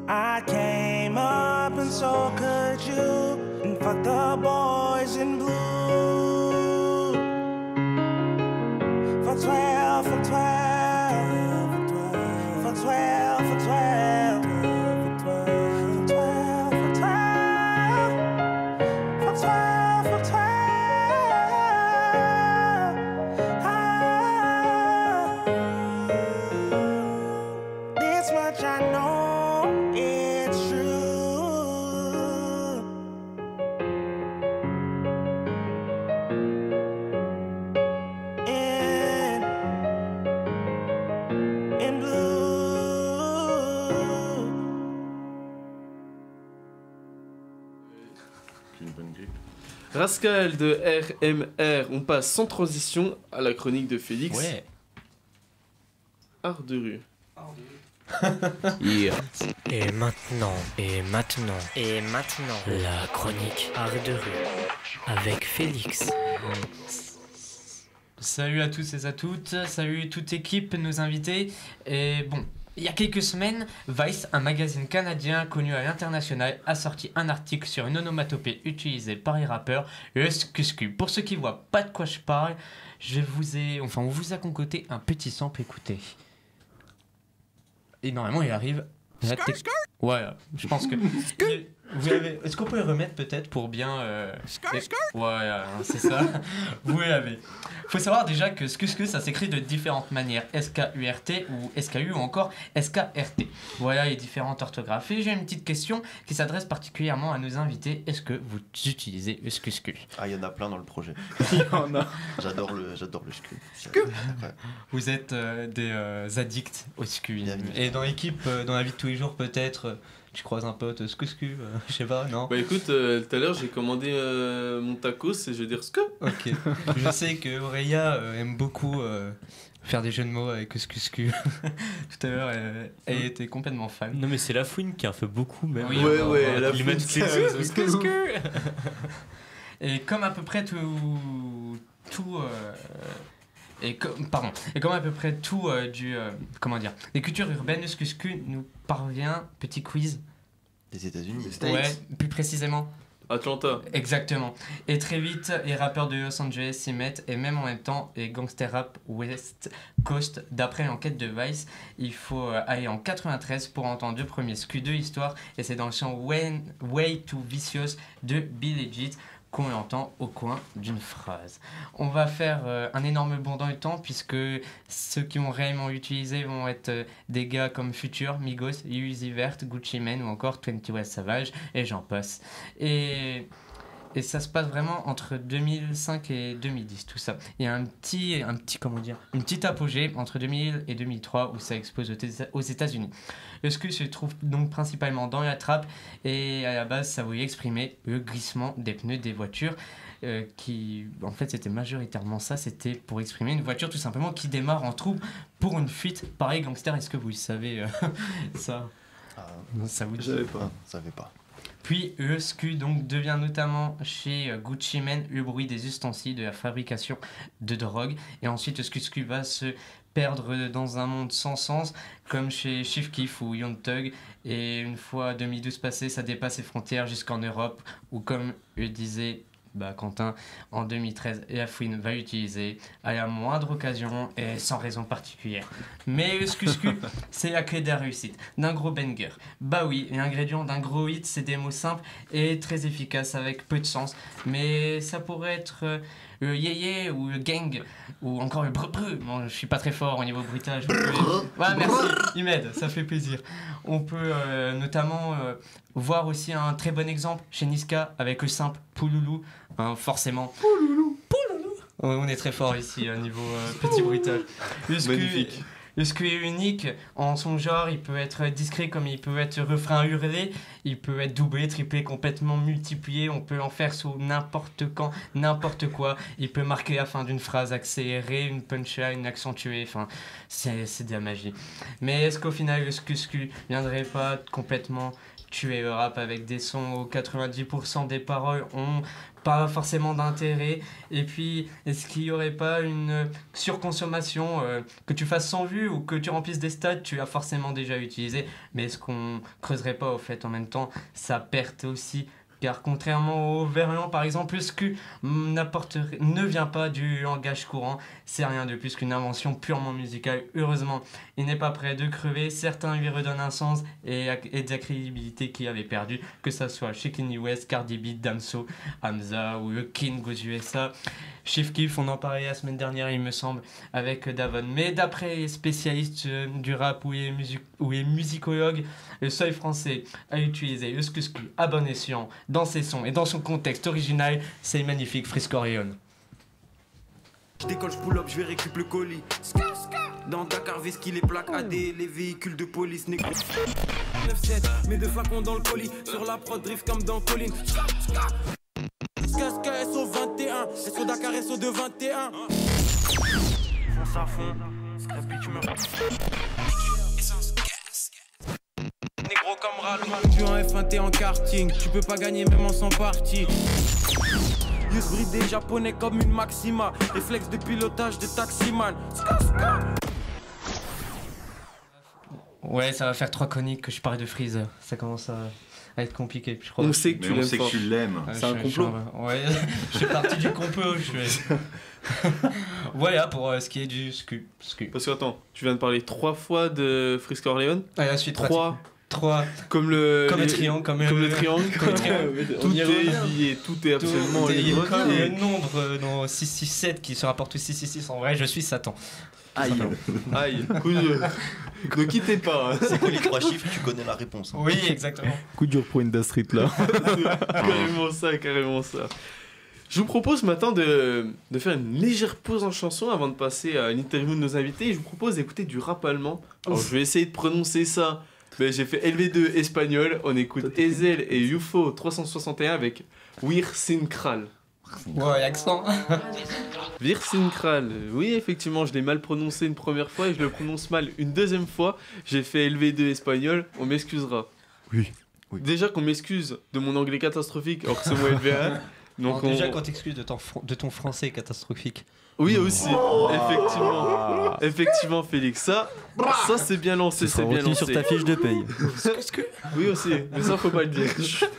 I came up and so could you. And fuck the boys in blue. For 12, for 12, for 12, for 12. Rascal de RMR, on passe sans transition à la chronique de Félix. Ouais. Art de rue. Yeah. Et maintenant, la chronique Art de rue avec Félix. Salut à tous et à toutes, salut toute équipe, nos invités. Et bon, il y a quelques semaines, Vice, un magazine canadien connu à l'international, a sorti un article sur une onomatopée utilisée par les rappeurs, le skusku. Pour ceux qui voient pas de quoi je parle, on vous a concocté un petit sample, écoutez. Et normalement, il arrive. Ouais, je pense que Est-ce qu'on peut le remettre peut-être pour bien. Ouais, c'est ça. Vous l'avez. Faut savoir déjà que Skusku ça s'écrit de différentes manières. S-K-U-R-T ou S-K-U ou encore S-K-R-T. Voilà les différentes orthographes. Et j'ai une petite question qui s'adresse particulièrement à nos invités. Est-ce que vous utilisez le Skusku? Ah, il y en a plein dans le projet. Il y en a. J'adore le Sku. Vous êtes des addicts au Sku. Et dans l'équipe, dans la vie de tous les jours, peut-être. Tu croises un pote, Skusku, je sais pas, non? Bah écoute, tout à l'heure j'ai commandé mon tacos et je vais dire Sku. Ok. Je sais que Aurélia aime beaucoup faire des jeux de mots avec Skusku. Tout à l'heure, elle était complètement fan. Non, mais c'est la fouine qui en fait beaucoup, même. Oui, ouais, la Ils mettent fouine, les Skusku. Et comme à peu près et comme à peu près tout des cultures urbaines, le Skusku nous parvient, petit quiz. Des États-Unis. Ouais, plus précisément. Atlanta. Exactement. Et très vite, les rappeurs de Los Angeles s'y mettent, et même en même temps, les gangster rap West Coast. D'après l'enquête de Vice, il faut aller en 93 pour entendre le premier Sku de l'histoire, et c'est dans le chant Way Too Vicious de Bill Legit qu'on entend au coin d'une phrase. On va faire un énorme bond dans le temps, puisque ceux qui vont réellement l'utiliser vont être des gars comme Future, Migos, Uzi Vert, Gucci Mane ou encore 21 Savage, et j'en passe. Et ça se passe vraiment entre 2005 et 2010, tout ça. Il y a une petite apogée entre 2000 et 2003 où ça explose aux États-Unis. Le Sku se trouve donc principalement dans la trappe, et à la base ça voulait exprimer le glissement des pneus des voitures, qui en fait c'était majoritairement ça, c'était pour exprimer une voiture tout simplement qui démarre en trouble pour une fuite. Pareil gangster, est-ce que vous le savez ça? Ça vous dit? Je savais pas. Puis le Sku donc devient notamment chez Gucci Mane le bruit des ustensiles de la fabrication de drogue, et ensuite le Sku va se perdre dans un monde sans sens comme chez Chief Keef ou Young Thug, et une fois 2012 passé, ça dépasse les frontières jusqu'en Europe, où comme le disait Quentin, en 2013, la fouine va l'utiliser à la moindre occasion et sans raison particulière. Mais le Sku, c'est la clé de la réussite, d'un gros banger. Bah oui, l'ingrédient d'un gros hit, c'est des mots simples et très efficaces avec peu de sens, mais ça pourrait être le yéyé ou le gang ou encore le brr. Bon, je suis pas très fort au niveau bruitage. Ouais, merci, il m'aide, ça fait plaisir. On peut notamment voir aussi un très bon exemple chez Niska avec le simple Pouloulou, forcément. Pouloulou. On est très fort ici au niveau petit bruitage. Magnifique. Le Sku est unique en son genre, il peut être discret comme il peut être refrain hurlé, il peut être doublé, triplé, complètement multiplié, on peut en faire sous n'importe quand, n'importe quoi, il peut marquer la fin d'une phrase accélérée, une punchline accentuée, enfin c'est de la magie. Mais est-ce qu'au final le Sku viendrait pas complètement tuer le rap avec des sons où 90% des paroles ont pas forcément d'intérêt, et puis est-ce qu'il y aurait pas une surconsommation, que tu fasses 100 vues ou que tu remplisses des stats, tu as forcément déjà utilisé, mais est-ce qu'on creuserait pas au fait en même temps sa perte aussi, car contrairement au verlan par exemple, le Sku ne vient pas du langage courant, c'est rien de plus qu'une invention purement musicale. Heureusement, il n'est pas prêt de crever, certains lui redonnent un sens et de la crédibilité qu'il avait perdu, que ça soit chez Kanye West, Cardi B, Damso, Hamza ou le King aux USA. Chief Keef, on en parlait la semaine dernière il me semble avec Davon, mais d'après les spécialistes du rap ou les musicologues, le seul français à utiliser le Sku à bon escient dans ses sons et dans son contexte original, c'est le magnifique Frisco-Rion. Je décolle, je pull up, je vais récupérer le colis. Dans Dakar, Veski, les plaques AD, les véhicules de police, négro. 9-7, mes deux flacons dans le colis. Sur la prod, drift comme dans Colline. Ska, SO 21, SO Dakar, SO de 21. Fonce à fond, Scrappy, tu me négro comme Ralma. Tu en F1, t'es en karting. Tu peux pas gagner même en 100 parties. Yus brille des japonais comme une Maxima. Réflexe de pilotage de taximan. Ouais, ça va faire 3 coniques que je parlais de Freeze. Ça commence à être compliqué, je crois. On sait que tu l'aimes fort. C'est un complot. Ouais, je suis parti du complot. Voilà pour ce qui est du Sku. Parce que attends, tu viens de parler 3 fois de Frisco-Orléans. Ah, la suite 3 3. Comme un triangle, comme le triangle. comme le triangle. Tout est lié, tout est absolument lié. Comme le nombre dans 667 qui se rapporte au 666. En vrai, je suis Satan. Aïe, coup dur. Ne quittez pas. Hein. C'est quoi les 3 chiffres? Tu connais la réponse. Hein. Oui, exactement. Coup dur pour Industry là. Carrément ça. Je vous propose maintenant de faire une légère pause en chanson avant de passer à l'interview de nos invités. Je vous propose d'écouter du rap allemand. Alors je vais essayer de prononcer ça. Mais j'ai fait LV2 espagnol. On écoute Ezel et UFO 361 avec Wir sind Kral. Ouais, accent. Wir sind Kral. Oui, effectivement, je l'ai mal prononcé une première fois et je le prononce mal une deuxième fois. J'ai fait LV2 espagnol. On m'excusera. Oui. Déjà qu'on m'excuse de mon anglais catastrophique alors que c'est mon LV1. Donc Alors, déjà, quand t'excuses de ton français catastrophique. Oui, aussi, effectivement, Félix. Ça c'est bien lancé, c'est bien lancé. Sur ta fiche de paye. Oui, aussi, mais ça, faut pas le dire. Chut.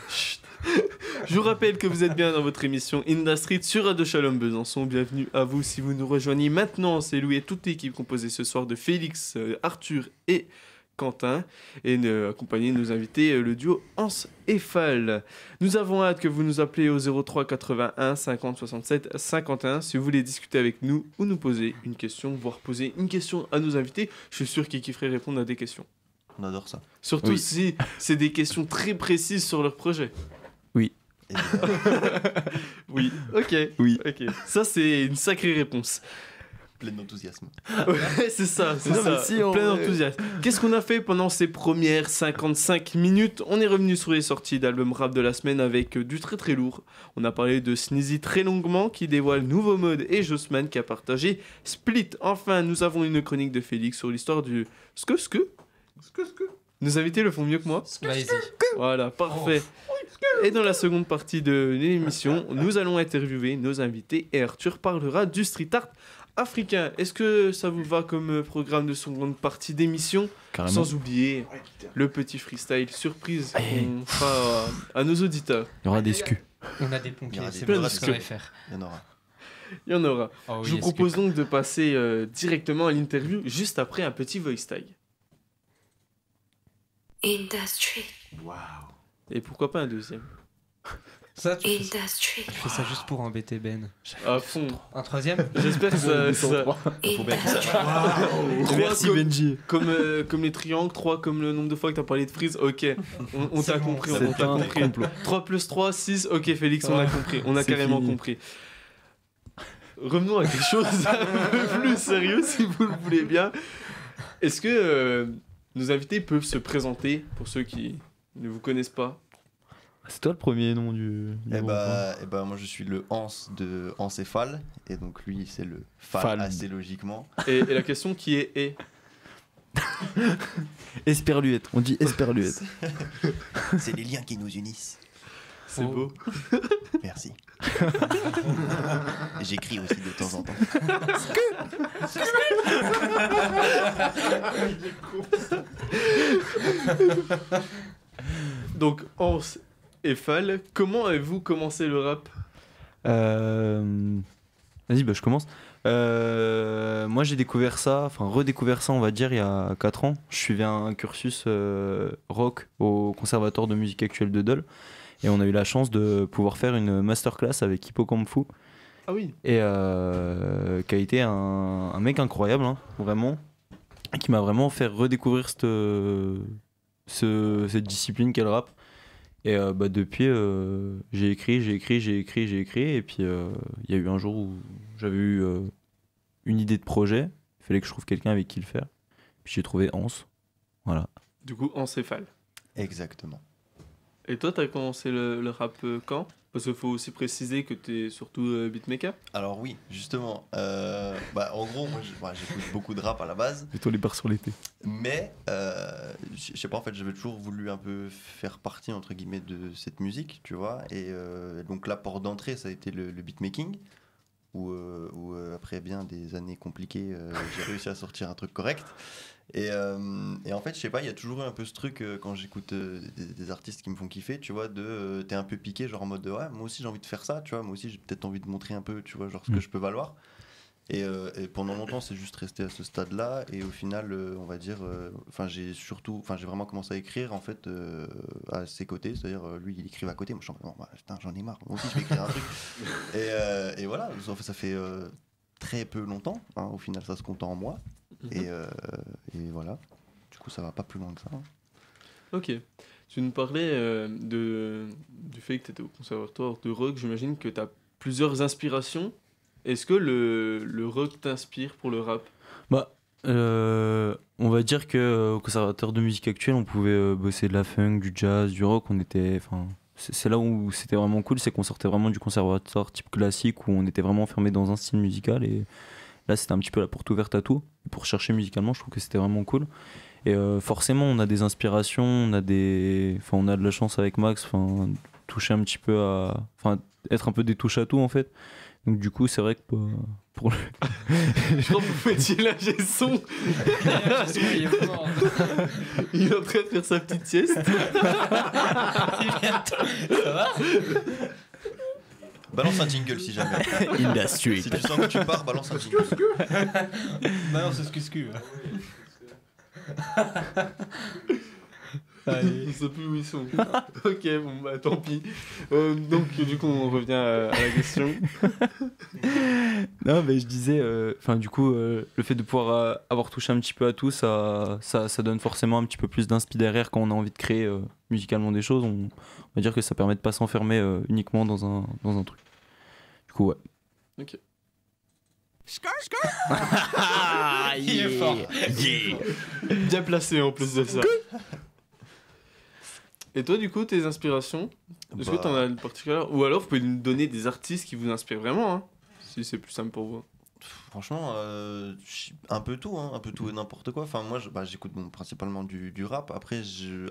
Je vous rappelle que vous êtes bien dans votre émission Industry sur Radio Shalom Besançon. Bienvenue à vous si vous nous rejoignez maintenant. C'est Louis et toute l'équipe composée ce soir de Félix, Arthur et Quentin, et accompagner nos invités, le duo Hans et Fall. Nous avons hâte que vous nous appelez au 03 81 50 67 51 si vous voulez discuter avec nous ou nous poser une question, voire poser une question à nos invités. Je suis sûr qu'ils kifferaient répondre à des questions. On adore ça. Surtout si c'est des questions très précises sur leur projet. Oui. Oui, ok. Oui. Ok. Ça, c'est une sacrée réponse. Plein d'enthousiasme. Ouais, c'est ça. mais si, Plein d'enthousiasme. Qu'est-ce qu'on a fait pendant ces premières 55 minutes? On est revenu sur les sorties d'albums rap de la semaine avec du très très lourd. On a parlé de Sneezy très longuement qui dévoile Nouveau Mode et Jossman qui a partagé Split. Enfin, nous avons une chronique de Félix sur l'histoire du Ske. Nos invités le font mieux que moi. Vas-y. Voilà, parfait. Et dans la seconde partie de l'émission, nous allons interviewer nos invités et Arthur parlera du street art africain. Est-ce que ça vous va comme programme de seconde partie d'émission? Carrément. Sans oublier le petit freestyle surprise qu'on fera à nos auditeurs. Il y aura des SKU. On a des pompiers, Il y aura c'est des bon, plein je de saurais faire. Il y en aura. Il y en aura. Oh, oui, Je vous est-ce que- propose donc de passer directement à l'interview juste après un petit voice tag. Industry, Et pourquoi pas un deuxième? Ça, tu industry, fais ça juste pour embêter Ben. À fond. Un troisième? J'espère que ça... industry, Merci Benji. Comme les triangles, 3 comme le nombre de fois que t'as parlé de freeze, ok, on t'a bon, compris, c'est on t'a un compris. complot. 3 plus 3, 6, ok Félix, on a compris, on a C'est carrément fini. compris. Revenons à quelque chose un peu plus sérieux si vous le voulez bien. Est-ce que nos invités peuvent se présenter pour ceux qui ne vous connaissent pas? C'est toi le premier nom du Et groupe, hein. bah, moi je suis le Hans de Hans et Fall, et donc lui c'est le Fall, Fall. assez logiquement. Et la question qui est Esperluette. On dit Esperluette. C'est les liens qui nous unissent. c'est beau. Merci. Et j'écris aussi de temps en temps. Donc Hans et Fall, comment avez-vous commencé le rap? Vas-y, bah, je commence. Moi, j'ai découvert ça, enfin redécouvert ça, on va dire, il y a 4 ans. Je suivais un cursus rock au Conservatoire de musique actuelle de Dole. Et on a eu la chance de pouvoir faire une masterclass avec Hippocampe Fou. Ah oui. Et qui a été un mec incroyable, hein, vraiment. Et qui m'a vraiment fait redécouvrir cette discipline qu'est le rap. Et bah, depuis, j'ai écrit. Et puis, il y a eu un jour où j'avais eu une idée de projet. Il fallait que je trouve quelqu'un avec qui le faire. Puis j'ai trouvé Hans. Voilà. Du coup, Hans et Fall. Exactement. Et toi, t'as commencé le rap quand? Parce qu'il faut aussi préciser que t'es surtout beatmaker. Alors oui, justement, en gros, moi j'écoute beaucoup de rap à la base, Et toi, les barres sur l'été. mais je sais pas, en fait, j'avais toujours voulu un peu faire partie, entre guillemets, de cette musique, tu vois, et donc la porte d'entrée, ça a été le beatmaking, où après bien des années compliquées, j'ai réussi à sortir un truc correct. Et en fait, je sais pas, il y a toujours eu un peu ce truc quand j'écoute des artistes qui me font kiffer, tu vois, t'es un peu piqué, genre en mode ouais, moi aussi j'ai envie de faire ça, tu vois, moi aussi j'ai peut-être envie de montrer un peu, tu vois, genre ce que je peux valoir. Et pendant longtemps, c'est juste resté à ce stade-là. Et au final, on va dire, j'ai vraiment commencé à écrire en fait à ses côtés. C'est-à-dire, lui, il écrivait à côté. Moi, je suis en mode, putain, j'en ai marre. Moi aussi, je vais écrire un truc. Et voilà. En fait, ça fait très peu longtemps. Hein, au final, ça se compte en mois. Et voilà. Du coup, ça va pas plus loin que ça. Hein. Ok. Tu nous parlais du fait que tu étais au conservatoire de rock. J'imagine que tu as plusieurs inspirations. Est-ce que le rock t'inspire pour le rap ? Bah, on va dire que au conservatoire de musique actuelle, on pouvait bosser de la funk, du jazz, du rock. C'est là où c'était vraiment cool, c'est qu'on sortait vraiment du conservatoire type classique où on était vraiment enfermé dans un style musical. Et là, c'était un petit peu la porte ouverte à tout. Pour chercher musicalement, je trouve que c'était vraiment cool. Et forcément, on a des inspirations, on a de la chance avec Max, toucher un petit peu être un peu des touches à tout en fait. Donc du coup, c'est vrai que pour le... Je crois que vous mettiez l'ingé son. Il est en train de faire sa petite sieste. Ça va ? Balance un jingle si jamais. Industry. Si tu sens que tu pars, balance un jingle. Non, c'est ce Je sais plus où ils sont. Ok, bon bah tant pis. Donc du coup on revient à la question. Non mais je disais, du coup le fait de pouvoir avoir touché un petit peu à tout, ça donne forcément un petit peu plus d'inspi derrière quand on a envie de créer musicalement des choses. On va dire que ça permet de pas s'enfermer uniquement dans un truc. Du coup ouais. Ok. Il est fort. Bien placé en plus de ça. Et toi, du coup, tes inspirations, est-ce que tu en as une particulière ? Ou alors, vous pouvez nous donner des artistes qui vous inspirent vraiment, hein, si c'est plus simple pour vous. Franchement, un peu tout et n'importe quoi. Enfin, moi, j'écoute principalement du rap. Après,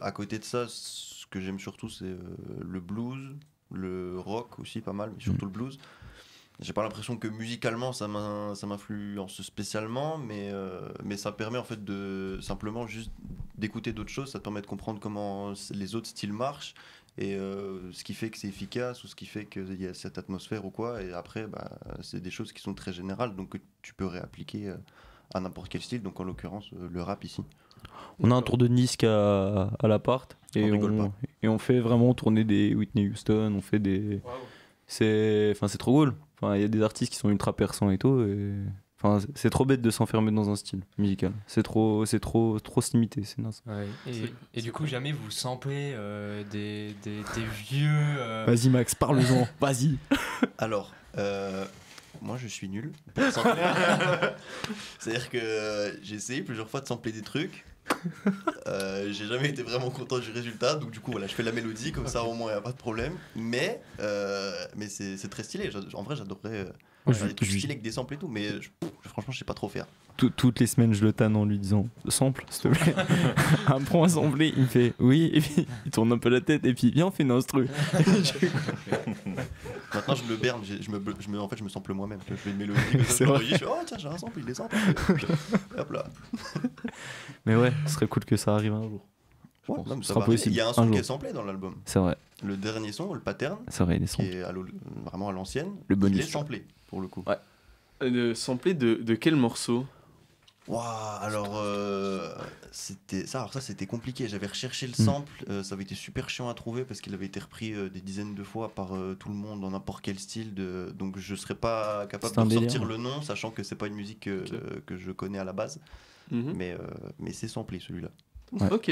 à côté de ça, ce que j'aime surtout, c'est le blues, le rock aussi, pas mal, mais surtout le blues. J'ai pas l'impression que musicalement ça m'influence spécialement, mais ça permet en fait de simplement juste d'écouter d'autres choses. Ça te permet de comprendre comment les autres styles marchent et ce qui fait que c'est efficace ou ce qui fait qu'il y a cette atmosphère ou quoi. Et après, c'est des choses qui sont très générales, donc que tu peux réappliquer à n'importe quel style. Donc en l'occurrence, le rap ici. On a un tour de disque à l'appart et on fait vraiment tourner des Whitney Houston. On fait des. Wow. C'est trop cool. Il y a des artistes qui sont ultra perçants et tout. C'est trop bête de s'enfermer dans un style musical. C'est trop limité, c'est naze. Ouais. Et du coup, jamais vous samplez des vieux. Vas-y Max, parle-en. Vas-y. Alors, moi je suis nul pour sampler. C'est-à-dire que j'ai essayé plusieurs fois de sampler des trucs. J'ai jamais été vraiment content du résultat, donc du coup voilà, je fais la mélodie comme ça au moins il n'y a pas de problème, mais c'est très stylé. En vrai j'adorerais des trucs stylés avec des samples et tout, mais franchement je sais pas trop faire. Toutes les semaines je le tanne en lui disant sample s'il te plaît. Prends un samplé, il me fait oui, et puis il tourne un peu la tête et puis viens on fait une instru. Maintenant je me berne, en fait je me sample moi-même, je fais une mélodie comme ça, je fais oh tiens j'ai un sample, il est sample. Hop là. Mais ouais, ce serait cool que ça arrive un jour. Ouais, non, ça va. Il y a un son qui est samplé dans l'album. C'est vrai. Le dernier son, le pattern, c'est vrai, il est qui est vraiment à l'ancienne, le bonus, il est samplé pour le coup. Ouais. Samplé de quel morceau ? Waouh, alors c'était compliqué. J'avais recherché le sample, ça avait été super chiant à trouver parce qu'il avait été repris des dizaines de fois par tout le monde dans n'importe quel style. Donc je serais pas capable de sortir le nom, sachant que c'est pas une musique que je connais à la base. Mais c'est samplé celui-là. Ouais. Ok.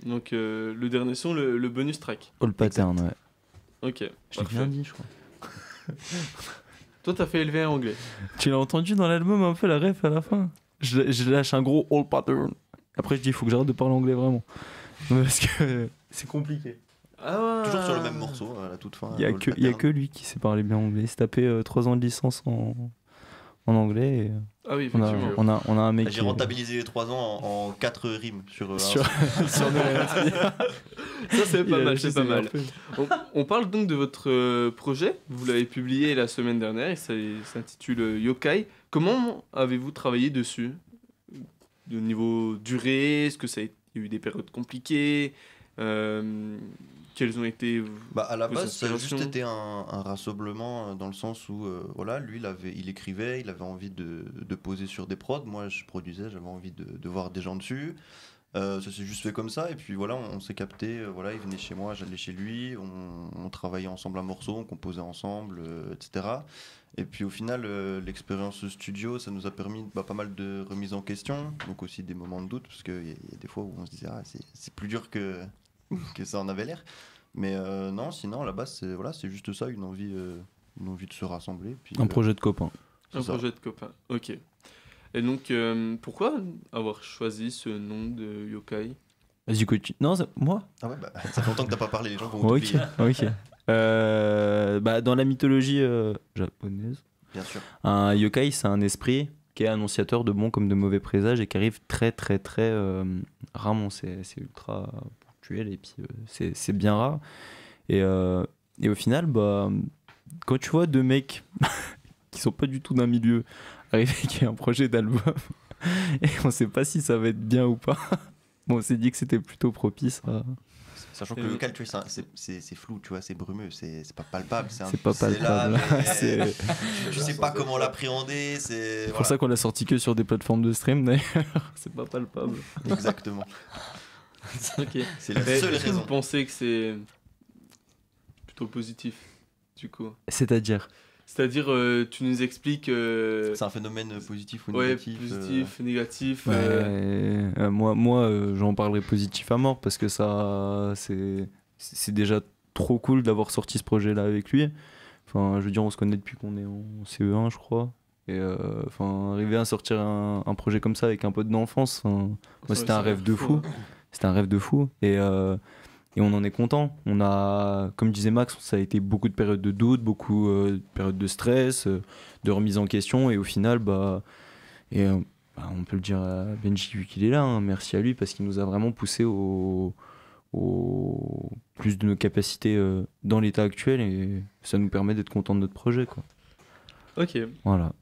Donc le dernier son, le bonus track. All pattern, ouais. Ok. Je l'ai bien dit, je crois. Toi, t'as fait élever en anglais. Tu l'as entendu dans l'album un peu la ref à la fin. Je lâche un gros all pattern. Après, je dis, il faut que j'arrête de parler anglais vraiment. Parce que c'est compliqué. Toujours sur le même morceau, à la toute fin. Il y a que lui qui sait parler bien anglais. Il s'est tapé 3 ans de licence en anglais. Et ah oui, effectivement. On a un mec. J'ai rentabilisé les 3 ans en 4 rimes sur Ça, c'est pas mal, c'est pas mal. On parle donc de votre projet. Vous l'avez publié la semaine dernière. Il s'intitule Yokai. Comment avez-vous travaillé dessus ? De niveau durée, est-ce que il y a eu des périodes compliquées ? quelles ont été Bah, à la vos base, ça a inspirations? juste été un rassemblement dans le sens où voilà, lui il écrivait, il avait envie de poser sur des prods. Moi, je produisais, j'avais envie de voir des gens dessus. Ça s'est juste fait comme ça, et puis voilà, on s'est capté. Voilà, il venait chez moi, j'allais chez lui, on travaillait ensemble un morceau, on composait ensemble, etc. Et puis au final, l'expérience studio, ça nous a permis pas mal de remises en question, donc aussi des moments de doute, parce qu'il y a des fois où on se disait, ah, c'est plus dur que ça en avait l'air. Mais non, sinon, à la base, c'est juste ça, une envie de se rassembler. Puis, Un projet de copain. Un ça. projet de copain, ok. Et donc, pourquoi avoir choisi ce nom de yokai? Vas-y, continue. Non, moi. Ah ouais, bah, ça fait longtemps que t'as pas parlé, les gens vont Ok, t'oublier. ok. Bah, dans la mythologie japonaise, Bien sûr. un yokai, c'est un esprit qui est annonciateur de bons comme de mauvais présages et qui arrive très très très rarement. C'est ultra ponctuel et puis c'est bien rare. Et au final, bah, quand tu vois deux mecs qui sont pas du tout d'un milieu arriver avec un projet d'album et on sait pas si ça va être bien ou pas, bon, on s'est dit que c'était plutôt propice à... Sachant que le local, tu vois, c'est flou, tu vois, c'est brumeux, c'est pas palpable. C'est pas là, palpable. mais C'est tu sais pas comment l'appréhender. C'est pour ça qu'on l'a sorti que sur des plateformes de stream d'ailleurs. C'est pas palpable. Exactement. Ok. C'est la Et seule est-ce que raison. vous pensez que c'est plutôt positif, du coup? C'est-à-dire C'est-à-dire, tu nous expliques... C'est un phénomène positif ou ouais, négatif. positif, négatif. moi j'en parlerai positif à mort parce que ça c'est déjà trop cool d'avoir sorti ce projet là avec lui. Enfin, je veux dire, on se connaît depuis qu'on est en CE1, je crois. Et enfin, arriver à sortir un projet comme ça avec un pote d'enfance, moi c'était un rêve de fou. C'était un rêve de fou. Et on en est content. On a, comme disait Max, ça a été beaucoup de périodes de doute, beaucoup de périodes de stress, de remise en question. Et au final, bah, on peut le dire à Benji vu qu'il est là, hein, merci à lui parce qu'il nous a vraiment poussé au plus de nos capacités dans l'état actuel et ça nous permet d'être contents de notre projet, quoi. Ok. Voilà.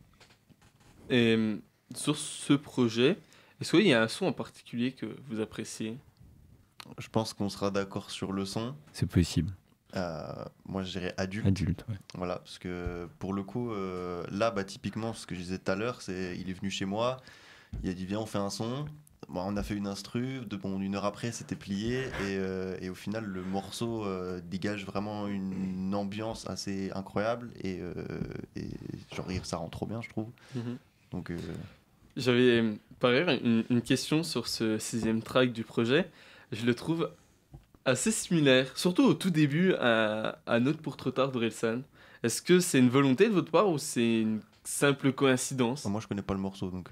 Et sur ce projet, est-ce qu'il y a un son en particulier que vous appréciez? Je pense qu'on sera d'accord sur le son. C'est possible. Moi, je dirais adulte. Adulte, ouais. Voilà, parce que pour le coup, là, bah, typiquement, ce que je disais tout à l'heure, il est venu chez moi, il a dit viens, on fait un son. Bon, on a fait une instru, une heure après, c'était plié, et au final, le morceau dégage vraiment une ambiance assez incroyable, et genre, ça rend trop bien, je trouve. Mhm. Donc, J'avais par ailleurs une question sur ce 6e track du projet. Je le trouve assez similaire, surtout au tout début à Note pour trop tard d'Orelsan. Est-ce que c'est une volonté de votre part ou c'est une simple coïncidence? moi, je connais pas le morceau, donc...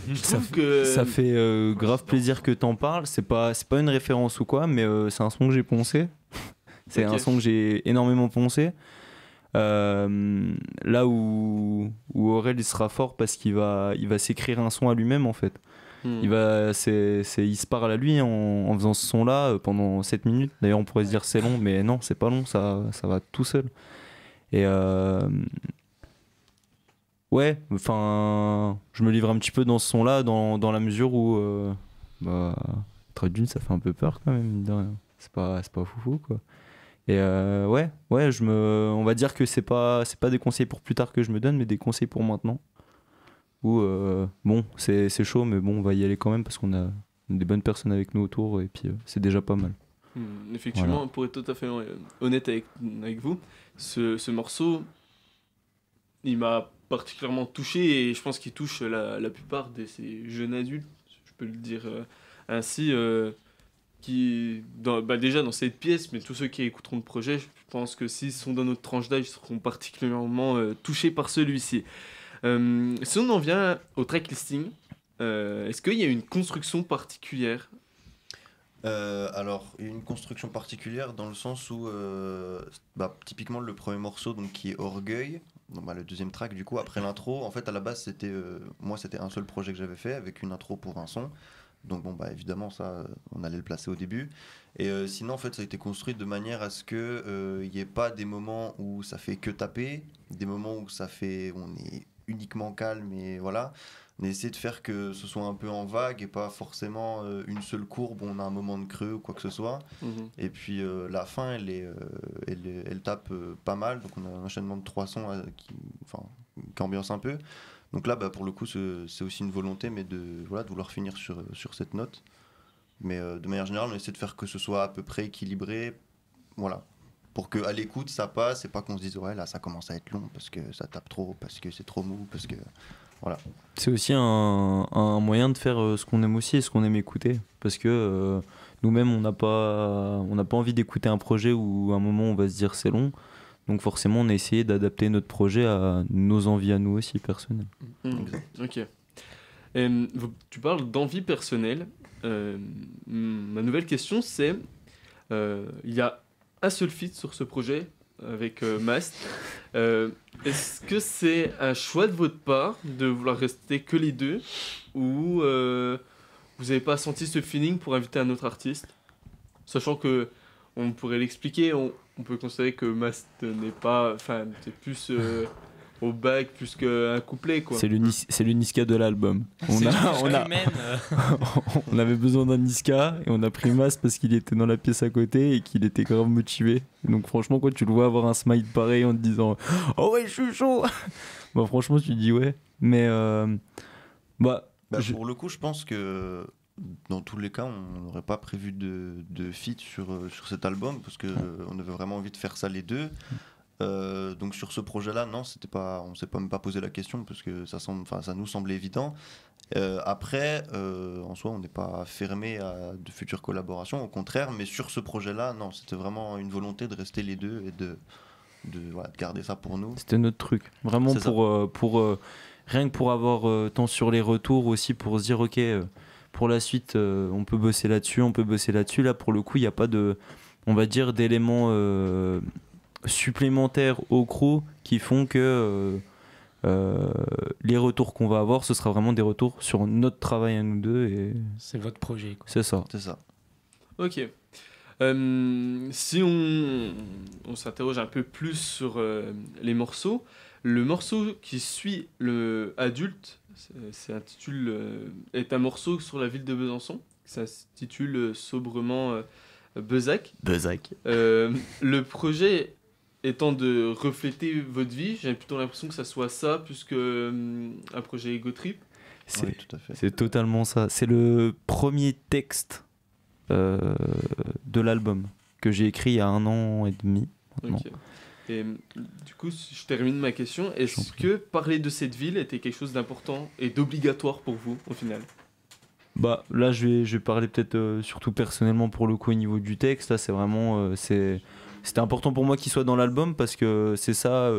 Je trouve que... Ça fait grave plaisir que t'en parles. C'est pas une référence ou quoi, mais c'est un son que j'ai poncé. C'est Ok. un son que j'ai énormément poncé. Là où Aurel il sera fort parce qu'il va s'écrire un son à lui-même en fait. Il se parle à lui en faisant ce son là pendant 7 minutes. D'ailleurs on pourrait se dire c'est long, mais non c'est pas long, ça va tout seul. Et ouais, enfin je me livre un petit peu dans ce son là dans la mesure où Trait d'une ça fait un peu peur quand même, mine de rien. C'est pas foufou quoi. Et ouais, on va dire que c'est pas des conseils pour plus tard que je me donne, mais des conseils pour maintenant. Où bon, c'est chaud, mais bon, on va y aller quand même parce qu'on a des bonnes personnes avec nous autour et puis c'est déjà pas mal. Effectivement, Voilà. pour être tout à fait honnête avec vous, ce morceau, il m'a particulièrement touché et je pense qu'il touche la plupart de ces jeunes adultes, je peux le dire ainsi, qui, déjà dans cette pièce, mais tous ceux qui écouteront le projet, je pense que s'ils sont dans notre tranche d'âge, ils seront particulièrement touchés par celui-ci. Si on en vient au track listing, est-ce qu'il y a une construction particulière? Alors, il y a une construction particulière dans le sens où, typiquement, le premier morceau, donc, qui est Orgueil, donc, le deuxième track, du coup, après l'intro, en fait, à la base, c'était un seul projet que j'avais fait avec une intro pour un son. Donc, bon, évidemment, ça, on allait le placer au début. Et sinon, en fait, ça a été construit de manière à ce qu'il n'y ait pas des moments où ça fait que taper, des moments où on est uniquement calme et voilà. On a essayé de faire que ce soit un peu en vague et pas forcément une seule courbe où on a un moment de creux ou quoi que ce soit. Et puis la fin, elle tape pas mal. Donc on a un enchaînement de 3 sons qui ambiance un peu. Donc là, pour le coup, c'est aussi une volonté, mais de vouloir finir sur cette note. Mais de manière générale, on essaie de faire que ce soit à peu près équilibré. Voilà. Pour qu'à l'écoute, ça passe et pas qu'on se dise, ouais, là, ça commence à être long parce que ça tape trop, parce que c'est trop mou, parce que... Voilà. C'est aussi un moyen de faire ce qu'on aime aussi et ce qu'on aime écouter. Parce que nous-mêmes, on n'a pas envie d'écouter un projet où à un moment on va se dire c'est long. Donc forcément, on a essayé d'adapter notre projet à nos envies à nous aussi, personnelles. Ok. Tu parles d'envie personnelle. Ma nouvelle question, c'est il y a un seul feat sur ce projet avec Mast. Est-ce que c'est un choix de votre part de vouloir rester que les deux ou vous n'avez pas senti ce feeling pour inviter un autre artiste, sachant que on pourrait l'expliquer, on peut considérer que Mast n'est pas, enfin c'est plus au bac plus qu'un couplet quoi. C'est le Niska de l'album. On avait besoin d'un Niska et on a pris Mast parce qu'il était dans la pièce à côté et qu'il était grave motivé. Donc franchement quand tu le vois avoir un smile pareil en te disant oh ouais je suis chaud, franchement tu dis ouais. Mais pour le coup je pense que dans tous les cas on n'aurait pas prévu de feat sur cet album parce que on avait vraiment envie de faire ça les deux. Donc sur ce projet-là, non, on s'est même pas posé la question parce que ça nous semblait évident. Après, en soi, on n'est pas fermé à de futures collaborations, au contraire. Mais sur ce projet-là, non, c'était vraiment une volonté de rester les deux et de garder ça pour nous. C'était notre truc, vraiment pour rien que pour avoir temps sur les retours aussi pour se dire ok, pour la suite, on peut bosser là-dessus. Là, pour le coup, il n'y a pas de, on va dire, d'éléments supplémentaires au crew qui font que les retours qu'on va avoir ce sera vraiment des retours sur notre travail à nous deux et c'est votre projet quoi. C'est ça. Ok. Si on s'interroge un peu plus sur les morceaux, le morceau qui suit le adulte est un morceau sur la ville de Besançon, ça s'intitule sobrement Bezac. Le projet étant de refléter votre vie, j'ai plutôt l'impression que ça soit ça plus qu'un projet ego trip. Oui, tout à fait. C'est totalement ça. C'est le premier texte de l'album que j'ai écrit il y a 1 an et demi maintenant. Okay. Et du coup, si je termine ma question, est-ce que parler de cette ville était quelque chose d'important et d'obligatoire pour vous au final ? Là je vais parler peut-être surtout personnellement pour le coup au niveau du texte. Là c'est vraiment c'était important pour moi qu'il soit dans l'album parce que c'est ça.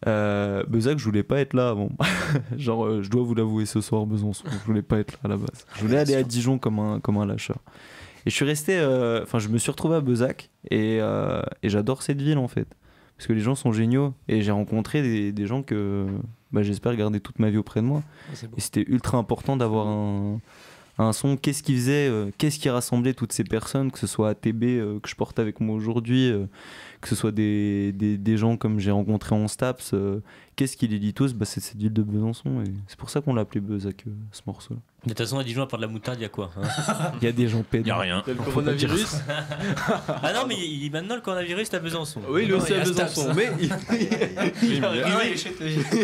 Bezac, je voulais pas être là avant. Genre, je dois vous l'avouer ce soir, Besançon, je voulais pas être là à la base. Je voulais aller à Dijon comme un lâcheur. Et je suis resté. Je me suis retrouvé à Bezac et j'adore cette ville en fait. Parce que les gens sont géniaux et j'ai rencontré des gens que j'espère garder toute ma vie auprès de moi. Et c'était ultra important d'avoir un son. Qu'est-ce qui faisait, qu'est-ce qui rassemblait toutes ces personnes, que ce soit ATB que je porte avec moi aujourd'hui, que ce soit des gens comme j'ai rencontré en Staps, qu'est-ce qui les lie tous ? C'est cette ville de Besançon et c'est pour ça qu'on l'a appelé Bezac, ce morceau. De toute façon, à Dijon, à part de la moutarde, il y a quoi Il y a des gens pédants. Il y a rien. Il y a le coronavirus. Ah non, mais maintenant le coronavirus, c'est à Besançon. Oui, il est aussi à Besançon, mais il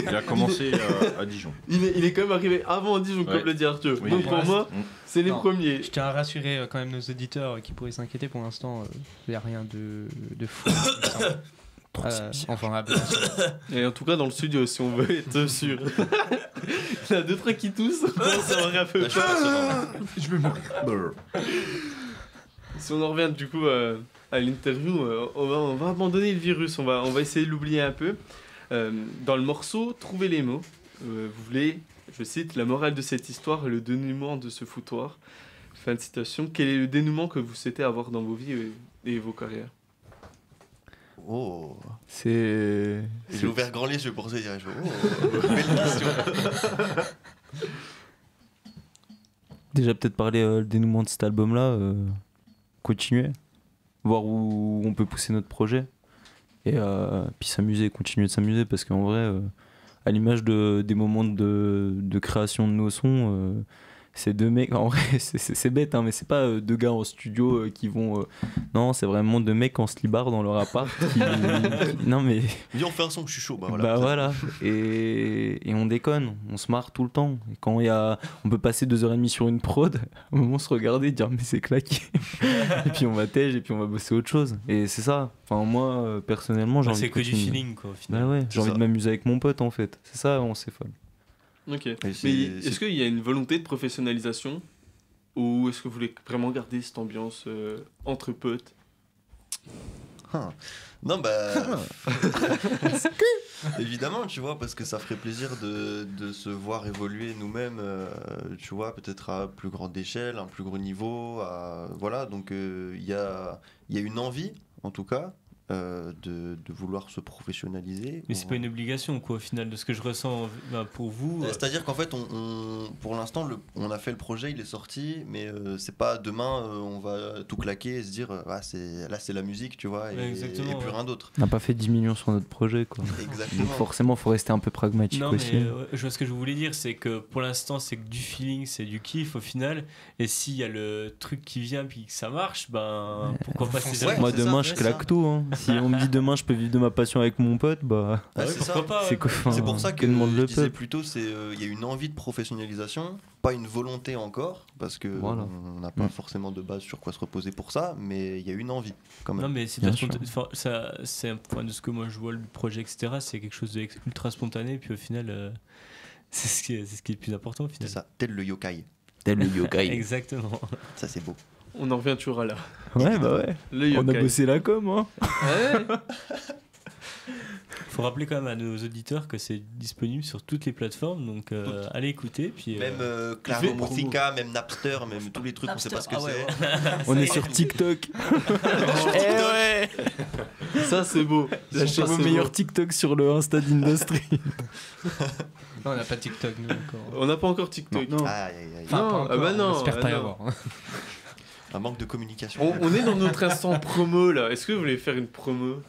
a commencé à Dijon. Il est quand même arrivé avant Dijon, comme le dit Arthur. Oui. Donc pour moi, c'est les premiers. Je tiens à rassurer quand même nos auditeurs qui pourraient s'inquiéter. Pour l'instant, il n'y a rien de fou. Et en tout cas dans le studio si on veut être sûr. Il y en a 2-3 qui toussent. Ça m'aurait un peu peur. Je vais mourir. Si on en revient du coup à l'interview, on va abandonner le virus, on va essayer de l'oublier un peu. Dans le morceau Trouvez les mots, vous voulez, je cite, la morale de cette histoire est le dénouement de ce foutoir. Fin de citation. Quel est le dénouement que vous souhaitez avoir dans vos vies et vos carrières ? Oh, j'ai ouvert grand les yeux pour ça dire belle question. Déjà peut-être parler le dénouement de cet album là, continuer, voir où on peut pousser notre projet et puis continuer de s'amuser parce qu'en vrai à l'image des moments de création de nos sons, c'est deux mecs, en vrai c'est bête hein, mais c'est pas deux gars en studio qui vont non, c'est vraiment deux mecs en slibard dans leur appart non mais dis on fait un son, je suis chaud, bah voilà et on déconne, on se marre tout le temps, et quand on peut passer 2h30 sur une prod, à un moment se regarder et dire mais c'est claqué et puis on va tège et puis on va bosser autre chose, et c'est ça, enfin moi personnellement j'ai envie c'est de que du continuer. feeling quoi au final. Bah ouais, j'ai envie de m'amuser avec mon pote en fait, c'est ça, on s'est folle. Ok. Mais est-ce qu'il y a une volonté de professionnalisation ou est-ce que vous voulez vraiment garder cette ambiance entre potes? Non, évidemment, tu vois, parce que ça ferait plaisir de se voir évoluer nous-mêmes, tu vois, peut-être à plus grande échelle, à un plus gros niveau, voilà, donc il y a une envie, en tout cas, de vouloir se professionnaliser. Mais c'est pas une obligation quoi au final de ce que je ressens pour vous. C'est-à-dire qu'en fait pour l'instant on a fait le projet, il est sorti, mais c'est pas demain on va tout claquer et se dire c'est la musique, tu vois, et plus rien d'autre. On n'a pas fait 10 millions sur notre projet quoi. Exactement. Donc forcément faut rester un peu pragmatique aussi. Mais, je vois ce que je voulais dire, c'est que pour l'instant c'est que du feeling, c'est du kiff au final, et s'il y a le truc qui vient puis que ça marche, pourquoi pas moi demain je claque tout hein. Si on me dit demain je peux vivre de ma passion avec mon pote, c'est pour ça que demande je le disais peuple. plutôt il y a une envie de professionnalisation, pas une volonté encore, parce que on n'a pas forcément de base sur quoi se reposer pour ça, mais il y a une envie quand même. Non mais c'est c'est un point de ce que moi je vois le projet etc, c'est quelque chose d'ultra spontané, puis au final c'est ce qui est le plus important au final. C'est ça, tel le yokai. Exactement. Ça c'est beau. On en revient toujours à là. Ouais on a bossé la com hein. Ouais. Faut rappeler quand même à nos auditeurs que c'est disponible sur toutes les plateformes, donc allez écouter. Puis, même Claro Musica, même Napster, même tous les trucs, on sait pas ce que c'est. On est sur TikTok. Ouais. Ça c'est beau. Lâchez vos meilleurs TikTok sur le Insta d'Industry. Non, on n'a pas TikTok nous encore. On n'a pas encore TikTok. Non. Non, on espère pas y avoir. Un manque de communication. On est dans notre instant promo là. Est-ce que vous voulez faire une promo?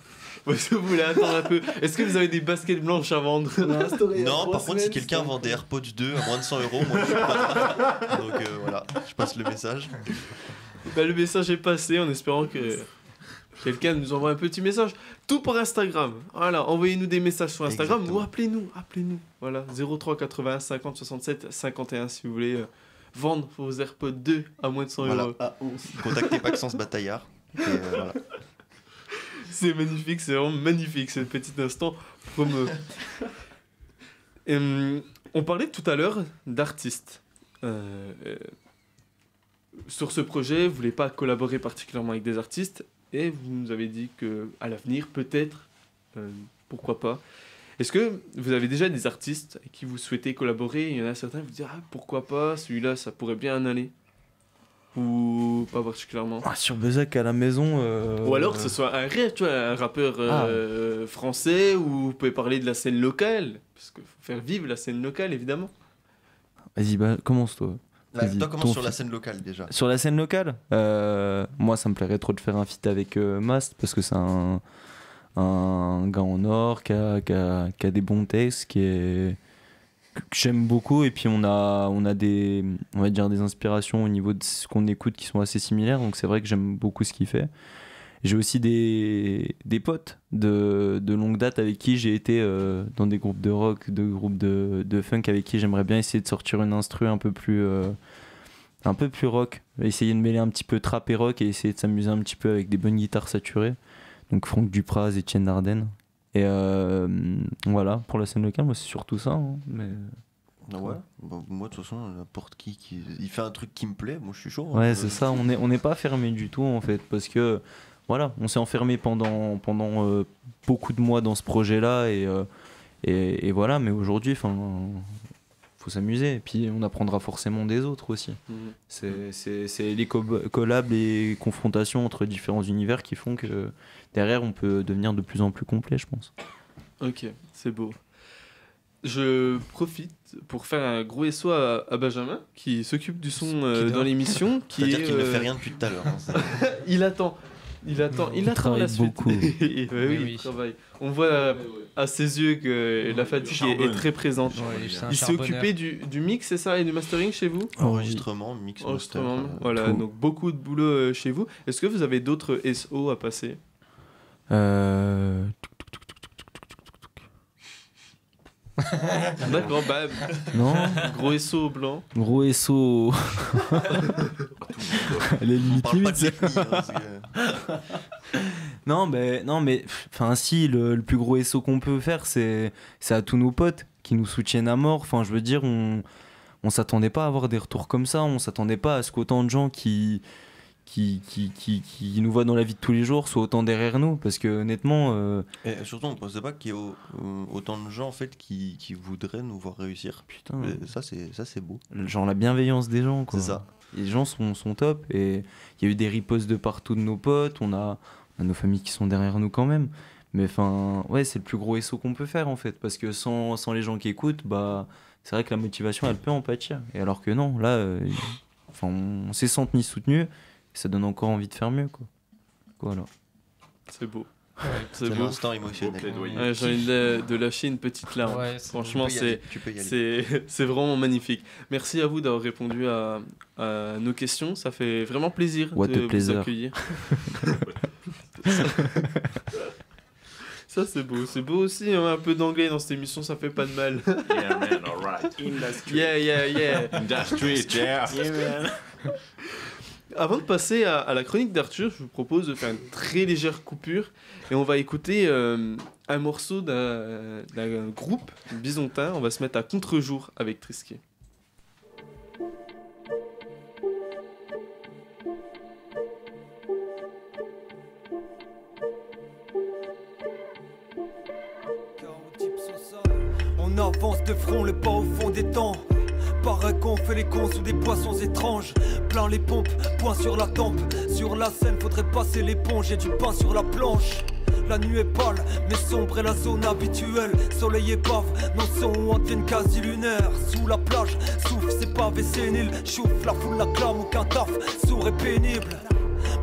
Ou est-ce que vous voulez attendre un peu? Est-ce que vous avez des baskets blanches à vendre? Non, par contre, si quelqu'un vend des AirPods 2 à moins de 100 €, moi je suis pas. Donc voilà, je passe le message. Le message est passé en espérant que quelqu'un nous envoie un petit message. Tout par Instagram. Voilà, envoyez-nous des messages sur Instagram. Exactement. Ou appelez-nous. Voilà, 03 80 50 67 51 si vous voulez vendre vos AirPods 2 à moins de 100 €. Voilà. Contactez Maxence Bataillard. Voilà. C'est magnifique, c'est vraiment magnifique ce petit instant promo. On parlait tout à l'heure d'artistes. Sur ce projet, vous voulez pas collaborer particulièrement avec des artistes et vous nous avez dit qu'à l'avenir, peut-être, pourquoi pas. Est-ce que vous avez déjà des artistes avec qui vous souhaitez collaborer? Il y en a certains qui vous disent pourquoi pas, celui-là ça pourrait bien aller. Ou pas particulièrement. Sur Bezac à la maison. Ou alors que ce soit un rêve, tu vois, un rappeur français, ou vous pouvez parler de la scène locale, parce qu'il faut faire vivre la scène locale évidemment. Vas-y, commence toi. Toi commence sur la scène locale déjà. Sur la scène locale, moi ça me plairait trop de faire un feat avec Mast, parce que c'est un gars en or qui a des bons textes, que j'aime beaucoup, et puis on a des, on va dire, des inspirations au niveau de ce qu'on écoute qui sont assez similaires, donc c'est vrai que j'aime beaucoup ce qu'il fait. J'ai aussi des potes de longue date avec qui j'ai été dans des groupes de rock, de groupes de funk, avec qui j'aimerais bien essayer de sortir une instru un peu plus rock, essayer de mêler un petit peu trap et rock et essayer de s'amuser un petit peu avec des bonnes guitares saturées, donc Franck Dupraz, Etienne Dardenne. Et voilà, pour la scène locale, moi c'est surtout ça. Hein, mais... Ouais, moi de toute façon, n'importe qui il fait un truc qui me plaît, moi je suis chaud. Ouais, c'est ça, on n'est pas fermé du tout en fait, parce que voilà, on s'est enfermé pendant beaucoup de mois dans ce projet-là, et voilà, mais aujourd'hui, faut s'amuser, et puis on apprendra forcément des autres aussi. C'est les collabs, les confrontations entre différents univers qui font que derrière on peut devenir de plus en plus complet, je pense. Ok, c'est beau. Je profite pour faire un gros SO à Benjamin qui s'occupe du son dans l'émission. C'est-à-dire qu'il ne fait rien depuis tout à l'heure. Il attend. Il attend travaille la suite. beaucoup. Oui, il travaille. On voit à ses yeux que la fatigue est très présente. Ouais, c'est un Il s'est charbonneur. occupé du mix, c'est ça, et du mastering chez vous? Enregistrement, mix, master. Voilà, tout. donc beaucoup de boulot chez vous. Est-ce que vous avez d'autres SO à passer? D'accord, bah, Non, gros SO blanc. gros SO. Elle est On limite parle pas de limite. l'ethnie, hein, parce que- Non, mais, enfin, si, le plus gros SO qu'on peut faire, c'est à tous nos potes qui nous soutiennent à mort. Enfin, je veux dire, on s'attendait pas à avoir des retours comme ça. On s'attendait pas à ce qu'autant de gens qui nous voient dans la vie de tous les jours soient autant derrière nous. Parce que, honnêtement, Et surtout, on pensait pas qu'il y ait autant de gens en fait qui voudraient nous voir réussir. putain, Et ça, c'est beau. genre la bienveillance des gens, quoi. C'est ça. Les gens sont top. Et il y a eu des ripostes de partout de nos potes. On a nos familles qui sont derrière nous quand même. Mais enfin, ouais, c'est le plus gros SO qu'on peut faire en fait. Parce que sans les gens qui écoutent, bah, c'est vrai que la motivation, elle peut en pâtir. Et alors que non, là, enfin, on s'est senti soutenu. Et ça donne encore envie de faire mieux, quoi. Voilà. C'est beau. C'est C'est beau. l'instant émotionnel. Ouais, j'ai envie de lâcher une petite larme. Ouais, Franchement, Tu peux y aller. c'est vraiment magnifique. Merci à vous d'avoir répondu à nos questions. Ça fait vraiment plaisir What de a vous pleasure. accueillir. Ça, c'est beau. C'est beau aussi, hein, un peu d'anglais dans cette émission, ça fait pas de mal. Yeah, man, alright. In the street. Yeah. In the street, yeah. Avant de passer à la chronique d'Arthur, je vous propose de faire une très légère coupure et on va écouter un morceau d'un groupe bisontin. On va se mettre à contre-jour avec Trisquet. On avance de front, le pas au fond des temps. Paraît qu'on fait les cons sous des poissons étranges. Plein les pompes, point sur la tempe. Sur la scène, faudrait passer l'éponge. J'ai du pain sur la planche. La nuit est pâle, mais sombre est la zone habituelle. Soleil épave, nos sons en deviennent quasi lunaires. Sous la plage, souffle, c'est pavé sénile. Chouffe, la foule l'acclame, aucun taf, sourd et pénible.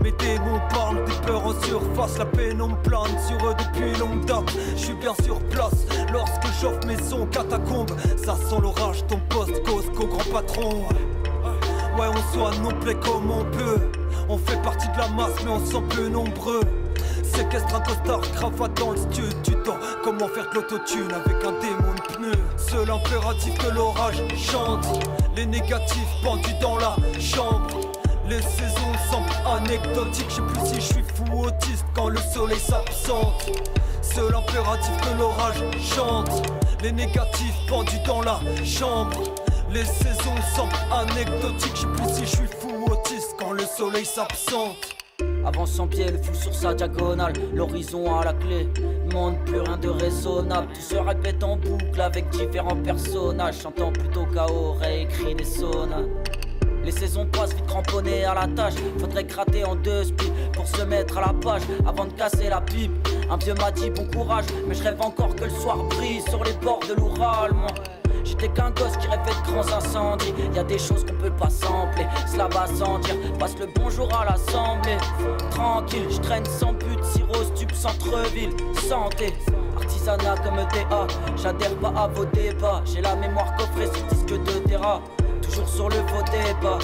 Mes démons parlent des peurs en surface. La peine on me plane sur eux depuis longue date. Je suis bien sur place lorsque j'offre mes sons catacombes. Ça sent l'orage, ton poste cause qu'au grand patron. Ouais, on soigne nos plaies comme on peut. On fait partie de la masse mais on se sent peu nombreux. Séquestre un costard, cravate dans le studio. Comment faire de l'autotune avec un démon de pneu? Seul impératif que l'orage chante. Les négatifs pendus dans la chambre. Les saisons semblent anecdotiques. Je sais plus si je suis fou ou autiste quand le soleil s'absente. Seul impératif que l'orage chante. Les négatifs pendus dans la chambre. Les saisons semblent anecdotiques. Je sais plus si je suis fou ou autiste quand le soleil s'absente. Avance en pied, le fou sur sa diagonale, l'horizon à la clé, monde plus rien de raisonnable. Tout se répète en boucle avec différents personnages, chantant plutôt qu'à oreille, écrit des sonades. Les saisons passent vite cramponnées à la tâche. Faudrait gratter en deux splits pour se mettre à la page avant de casser la pipe. Un vieux m'a dit bon courage, mais je rêve encore que le soir brille sur les bords de l'Oural, moi. J'étais qu'un gosse qui rêvait de grands incendies. Y a des choses qu'on peut pas sampler, cela va sans dire. Passe le bonjour à l'assemblée. Tranquille, je traîne sans but, sirop, stup, centre-ville, santé. Artisanat comme ETA, j'adhère pas à vos débats. J'ai la mémoire coffrée sur disque de Terra. Toujours sur le faux débat.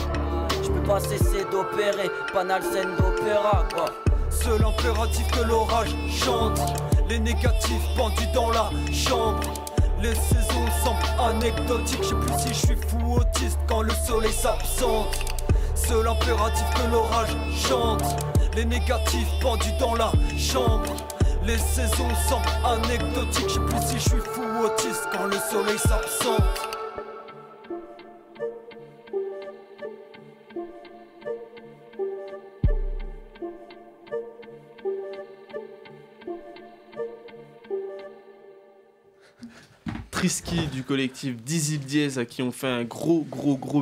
Je peux pas cesser d'opérer, banale scène d'opéra quoi. Seul impératif que l'orage chante. Les négatifs pendus dans la chambre. Les saisons semblent anecdotiques. Je sais plus si je suis fou ou autiste quand le soleil s'absente. Seul impératif que l'orage chante. Les négatifs pendus dans la chambre. Les saisons semblent anecdotiques. Je sais plus si je suis fou ou autiste quand le soleil s'absente. Trisky du collectif Dizzy Diez à qui on fait un gros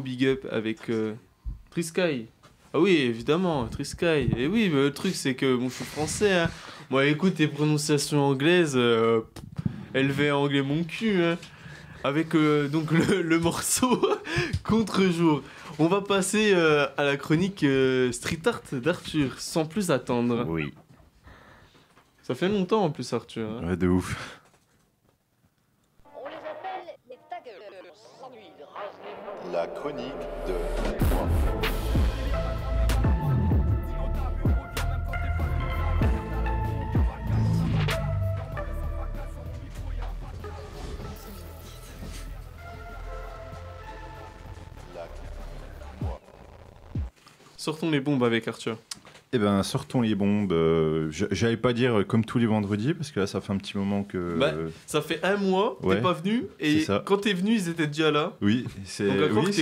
big up avec Trisky. Ah oui, évidemment, Trisky. Et oui, mais le truc c'est que bon, je suis français. Hein. Moi, écoute, les prononciations anglaises, élevé anglais mon cul. Hein. Avec donc le morceau Contre-jour. On va passer à la chronique street art d'Arthur, sans plus attendre. Oui. Ça fait longtemps en plus, Arthur. Hein. Ouais, de ouf. La chronique de... Sortons les bombes avec Arthur. Eh ben, sortons les bombes. J'allais pas dire comme tous les vendredis, parce que là, ça fait un petit moment que... Bah, ça fait un mois, ouais, t'es pas venu, et quand t'es venu, ils étaient déjà là. Oui, c'est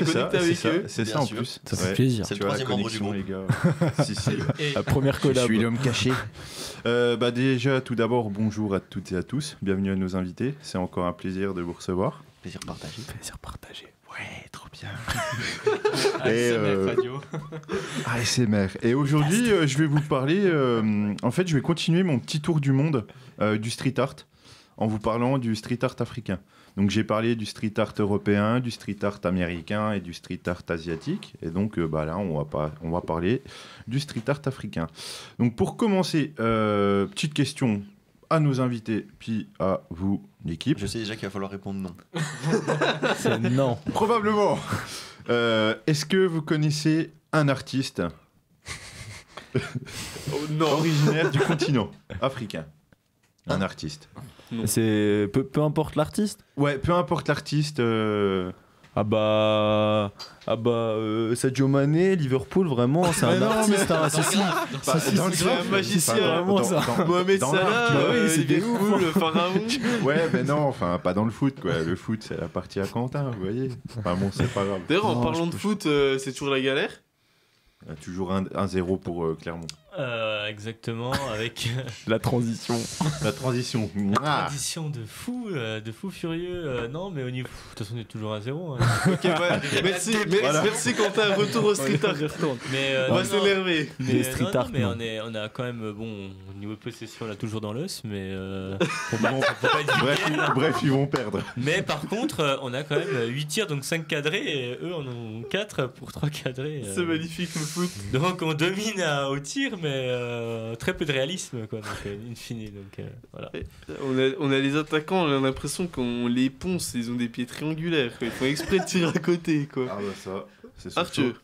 ça, avec eux. C'est ça en plus. Ça fait plaisir. C'est le troisième membre du groupe. Les gars. Si. La première collab. Je suis l'homme caché. Déjà, tout d'abord, bonjour à toutes et à tous. Bienvenue à nos invités. C'est encore un plaisir de vous recevoir. Plaisir partagé. Plaisir partagé. Ouais, trop bien. ASMR radio. ASMR. Et aujourd'hui, je vais vous parler... en fait, je vais continuer mon petit tour du monde du street art en vous parlant du street art africain. Donc, j'ai parlé du street art européen, du street art américain et du street art asiatique. Et donc, là, on va parler du street art africain. Donc, pour commencer, petite question à nos invités, puis à vous, l'équipe. Je sais déjà qu'il va falloir répondre non. C'est non. Probablement. Est-ce que vous connaissez un artiste originaire du continent africain? Un artiste. C'est peu importe l'artiste. Ouais, peu importe l'artiste. Sadio Mané, Liverpool, vraiment, c'est un artiste. C'est un magicien. Mohamed Salah, c'est des ouf. Le pharaon. Ouais, mais non, enfin, pas dans le foot, quoi. Le foot, c'est la partie à Quentin, vous voyez. Enfin bon, c'est pas grave. D'ailleurs, en parlant de foot, c'est toujours la galère. Toujours 1-0 pour Clermont. Exactement, avec la transition. La transition. Transition de fou furieux. Non, mais au niveau. De toute façon, on est toujours à 0. Hein. Ok, ouais. Merci Quentin, retour au street art. On va s'énerver. Mais on a quand même, au niveau de possession, on a toujours dans l'os, mais. Faut pas être bref, ils vont perdre. Mais par contre, on a quand même 8 tirs, donc 5 cadrés, et eux en ont 4 pour 3 cadrés. C'est magnifique le foot. Donc on domine au tir, mais très peu de réalisme, quoi, donc, in fine. Donc, voilà. On a les attaquants, on a l'impression qu'on les ponce, ils ont des pieds triangulaires, quoi. Ils font exprès de tirer à côté, quoi. Ah bah ça, c'est Arthur,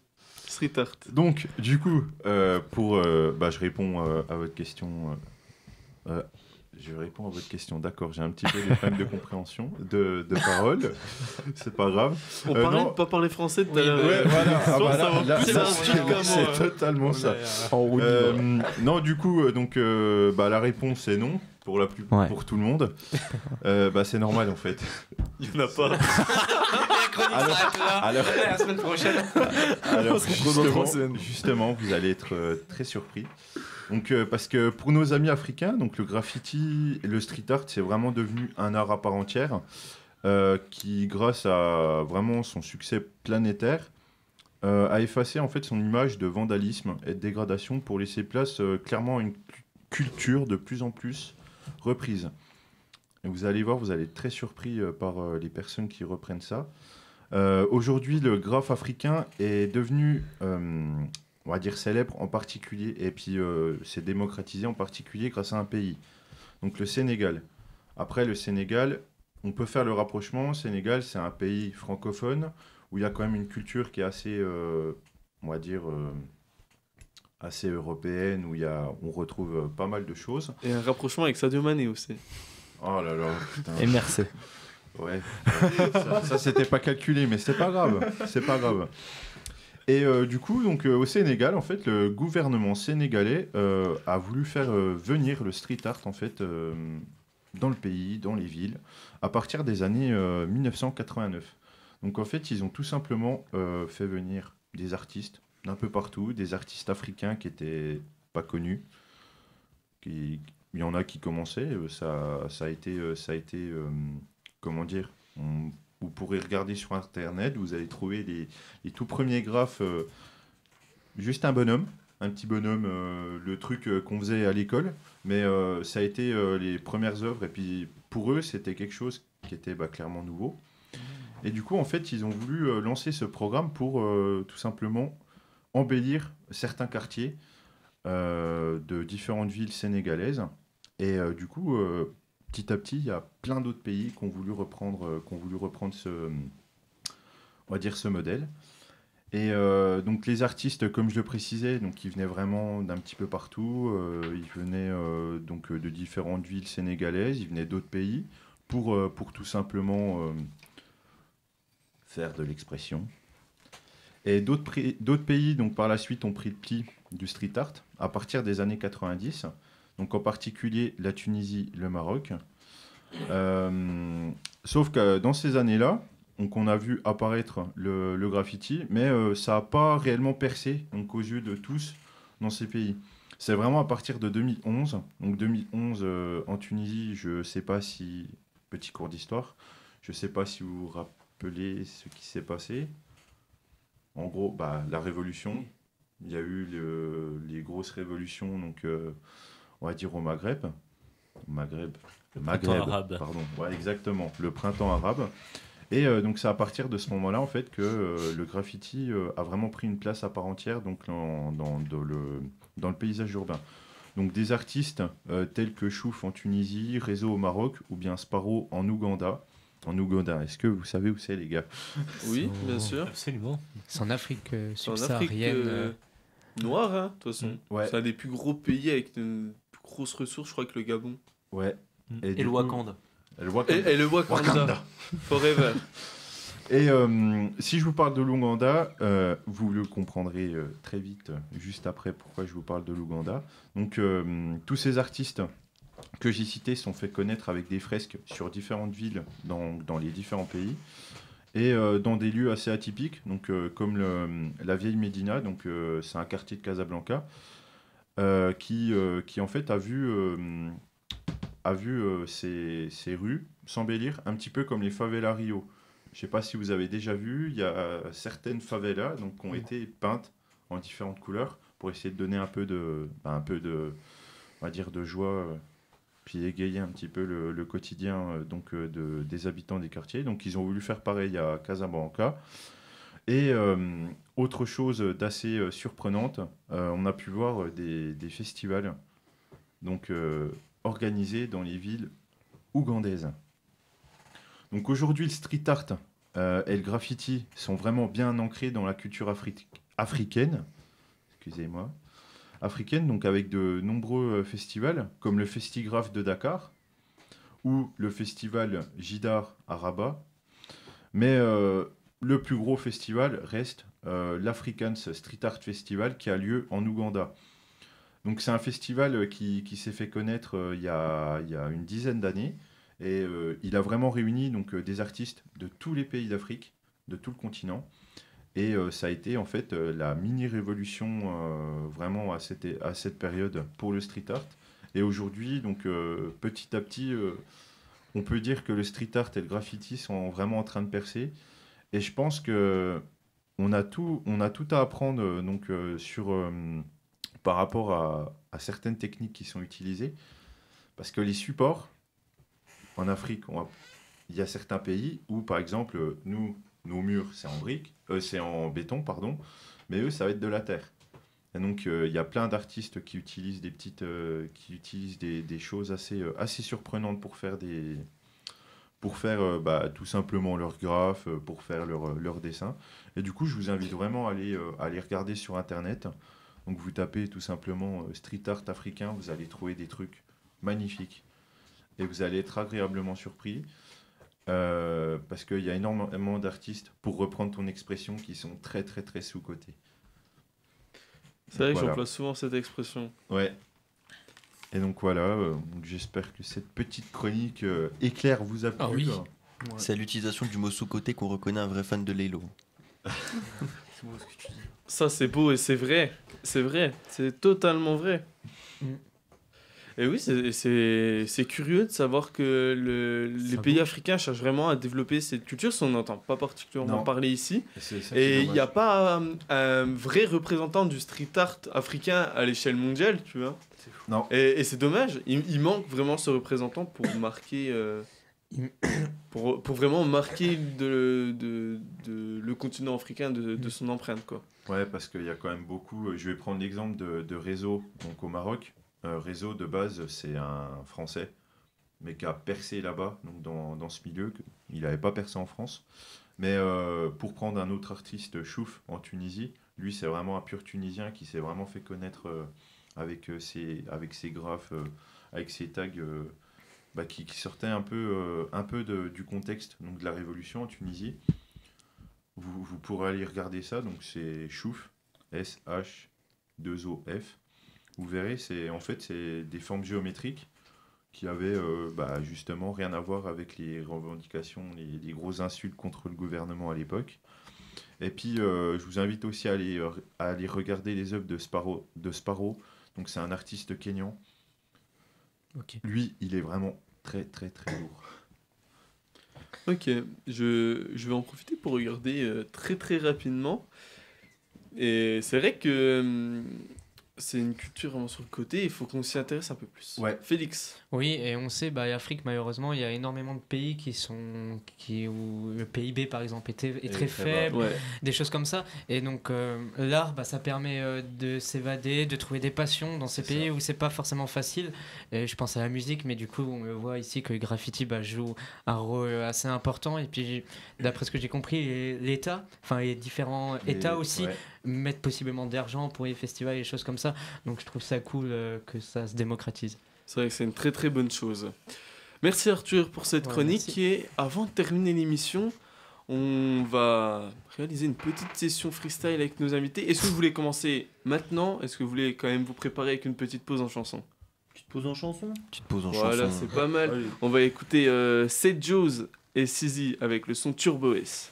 street art. Donc, du coup, je réponds à votre question. Je réponds à votre question, d'accord, j'ai un petit peu des problèmes de compréhension, de parole, c'est pas grave. On parlait de pas parler français tout à l'heure. Ouais, voilà, c'est totalement ça. Non, du coup, la réponse est non, pour tout le monde. C'est normal en fait. Il n'y en a pas. Alors, la semaine prochaine. Alors justement, vous allez être très surpris. Donc, parce que pour nos amis africains, donc le graffiti et le street art, c'est vraiment devenu un art à part entière qui, grâce à vraiment son succès planétaire, a effacé en fait son image de vandalisme et de dégradation pour laisser place clairement à une culture de plus en plus reprise. Et vous allez voir, vous allez être très surpris par les personnes qui reprennent ça. Aujourd'hui, le graphe africain est devenu... on va dire célèbre en particulier, et puis c'est démocratisé en particulier grâce à un pays, donc le Sénégal. Après le Sénégal, on peut faire le rapprochement. Le Sénégal, c'est un pays francophone où il y a quand même une culture qui est assez, on va dire, assez européenne, où on retrouve pas mal de choses. Et un rapprochement avec Sadio Mané aussi. Oh là là, putain. Et merci. Ouais, ça c'était pas calculé, mais c'est pas grave, c'est pas grave. Et du coup, donc, au Sénégal, en fait, le gouvernement sénégalais a voulu faire venir le street art en fait, dans le pays, dans les villes, à partir des années 1989. Donc en fait, ils ont tout simplement fait venir des artistes d'un peu partout, des artistes africains qui n'étaient pas connus. Il y en a qui commençaient, ça a été comment dire, vous pourrez regarder sur internet, vous allez trouver les tout premiers graphes, juste un bonhomme, un petit bonhomme, le truc qu'on faisait à l'école, mais ça a été les premières œuvres, et puis pour eux c'était quelque chose qui était clairement nouveau. Et du coup, en fait, ils ont voulu lancer ce programme pour tout simplement embellir certains quartiers de différentes villes sénégalaises. Et du coup, petit à petit, il y a plein d'autres pays qui ont voulu reprendre on va dire ce modèle. Et donc les artistes, comme je le précisais, donc ils venaient vraiment d'un petit peu partout. Ils venaient donc de différentes villes sénégalaises, ils venaient d'autres pays pour tout simplement faire de l'expression. Et d'autres pays, donc par la suite, ont pris le pli du street art à partir des années 90. Donc en particulier la Tunisie, le Maroc. Sauf que dans ces années-là, donc on a vu apparaître le graffiti, mais ça n'a pas réellement percé donc, aux yeux de tous dans ces pays. C'est vraiment à partir de 2011. Donc 2011 en Tunisie, je ne sais pas si... Petit cours d'histoire. Je ne sais pas si vous vous rappelez ce qui s'est passé. En gros, la révolution. Il y a eu les grosses révolutions, donc, on va dire au Maghreb. Le printemps arabe. Pardon. Ouais, exactement. Le printemps arabe. Et donc c'est à partir de ce moment-là en fait que le graffiti a vraiment pris une place à part entière donc dans le paysage urbain. Donc des artistes tels que Chouf en Tunisie, Rezo au Maroc ou bien Sparrow en Ouganda. En Ouganda, est-ce que vous savez où c'est les gars? Oui, bien sûr. Absolument. C'est en Afrique C'est en subsaharienne. Afrique noire, hein, de toute façon. Ouais. C'est un des plus gros pays avec une plus grosse ressource, je crois, que le Gabon. Ouais. Et le Wakanda. Et le Wakanda. Forever. Et si je vous parle de l'Ouganda, vous le comprendrez très vite, juste après pourquoi je vous parle de l'Ouganda. Donc, tous ces artistes que j'ai cités sont fait connaître avec des fresques sur différentes villes dans les différents pays et dans des lieux assez atypiques, donc, comme la vieille Médina, donc, c'est un quartier de Casablanca, qui en fait a vu ces rues s'embellir un petit peu comme les favelas Rio. Je ne sais pas si vous avez déjà vu, il y a certaines favelas donc, qui ont été peintes en différentes couleurs pour essayer de donner un peu de on va dire de joie, puis égayer un petit peu le quotidien des habitants des quartiers. Donc ils ont voulu faire pareil à Casablanca. Et autre chose d'assez surprenante, on a pu voir des festivals donc, organisés dans les villes ougandaises. Donc aujourd'hui, le street art et le graffiti sont vraiment bien ancrés dans la culture africaine. Excusez-moi. Africaine, donc avec de nombreux festivals, comme le Festigraph de Dakar ou le festival Jidar à Rabat. Mais le plus gros festival reste l'Africans Street Art Festival qui a lieu en Ouganda. Donc c'est un festival qui s'est fait connaître il y a une dizaine d'années. Et il a vraiment réuni donc, des artistes de tous les pays d'Afrique, de tout le continent. Et ça a été en fait la mini-révolution vraiment à cette période pour le street art. Et aujourd'hui, donc, petit à petit, on peut dire que le street art et le graffiti sont vraiment en train de percer. Et je pense qu'on a tout à apprendre donc, par rapport à certaines techniques qui sont utilisées. Parce que les supports, en Afrique, il y a certains pays où, par exemple, nos murs, c'est en béton, pardon, mais eux, ça va être de la terre. Et donc, il y a plein d'artistes qui utilisent des choses assez surprenantes pour faire tout simplement leurs graphes, pour faire leurs dessins. Et du coup, je vous invite vraiment à aller regarder sur Internet. Donc, vous tapez tout simplement street art africain, vous allez trouver des trucs magnifiques. Et vous allez être agréablement surpris parce qu'il y a énormément d'artistes, pour reprendre ton expression, qui sont très très très sous-cotés. C'est vrai que j'emploie souvent cette expression. Ouais. Et donc voilà, j'espère que cette petite chronique éclair vous a plu. Ah oui. Ouais. C'est à l'utilisation du mot sous-côté qu'on reconnaît un vrai fan de Laylo. C'est beau ce que tu dis. Ça c'est beau et c'est vrai. C'est vrai. C'est totalement vrai. Et oui, c'est curieux de savoir que les pays africains cherchent vraiment à développer cette culture, si on n'entend pas particulièrement parler ici. Et il n'y a pas un vrai représentant du street art africain à l'échelle mondiale, tu vois. Non. Et c'est dommage, il manque vraiment ce représentant pour marquer... pour vraiment marquer le continent africain de son empreinte, quoi. Ouais, parce qu'il y a quand même beaucoup. Je vais prendre l'exemple de Rezo, donc au Maroc. Rezo, de base, c'est un Français, mais qui a percé là-bas, donc dans ce milieu. Il n'avait pas percé en France. Mais pour prendre un autre artiste, Chouf, en Tunisie, lui, c'est vraiment un pur Tunisien qui s'est vraiment fait connaître avec ses graphes, avec ses tags qui sortaient un peu du contexte, donc de la révolution en Tunisie. Vous pourrez aller regarder ça, donc c'est Chouf, S-H-2-O-F. Vous verrez, c'est des formes géométriques qui avaient justement rien à voir avec les revendications, les grosses insultes contre le gouvernement à l'époque. Et puis, je vous invite aussi à aller regarder les œuvres de Sparrow. Donc, c'est un artiste kényan. Okay. Lui, il est vraiment très, très, très lourd. Ok, je vais en profiter pour regarder très, très rapidement. Et c'est vrai que c'est une culture vraiment sur le côté, il faut qu'on s'y intéresse un peu plus. Ouais. Félix. Oui, et on sait, Afrique, malheureusement, il y a énormément de pays où le PIB, par exemple, est très faible, ouais. Des choses comme ça. Et donc, l'art, ça permet de s'évader, de trouver des passions dans ces pays où c'est pas forcément facile. Et je pense à la musique, mais du coup, on le voit ici que le graffiti joue un rôle assez important. Et puis, d'après ce que j'ai compris, l'État, les différents États aussi, mettent possiblement de l'argent pour les festivals et des choses comme ça. Donc, je trouve ça cool que ça se démocratise. C'est vrai que c'est une très très bonne chose. Merci Arthur pour cette chronique. Merci. Et avant de terminer l'émission, on va réaliser une petite session freestyle avec nos invités. Est-ce que vous voulez commencer maintenant ? Est-ce que vous voulez quand même vous préparer avec une petite pause en chanson ? Petite pause en chanson ? Voilà, c'est pas mal. Allez. On va écouter Seth Jones et Sizzy avec le son Turbo S.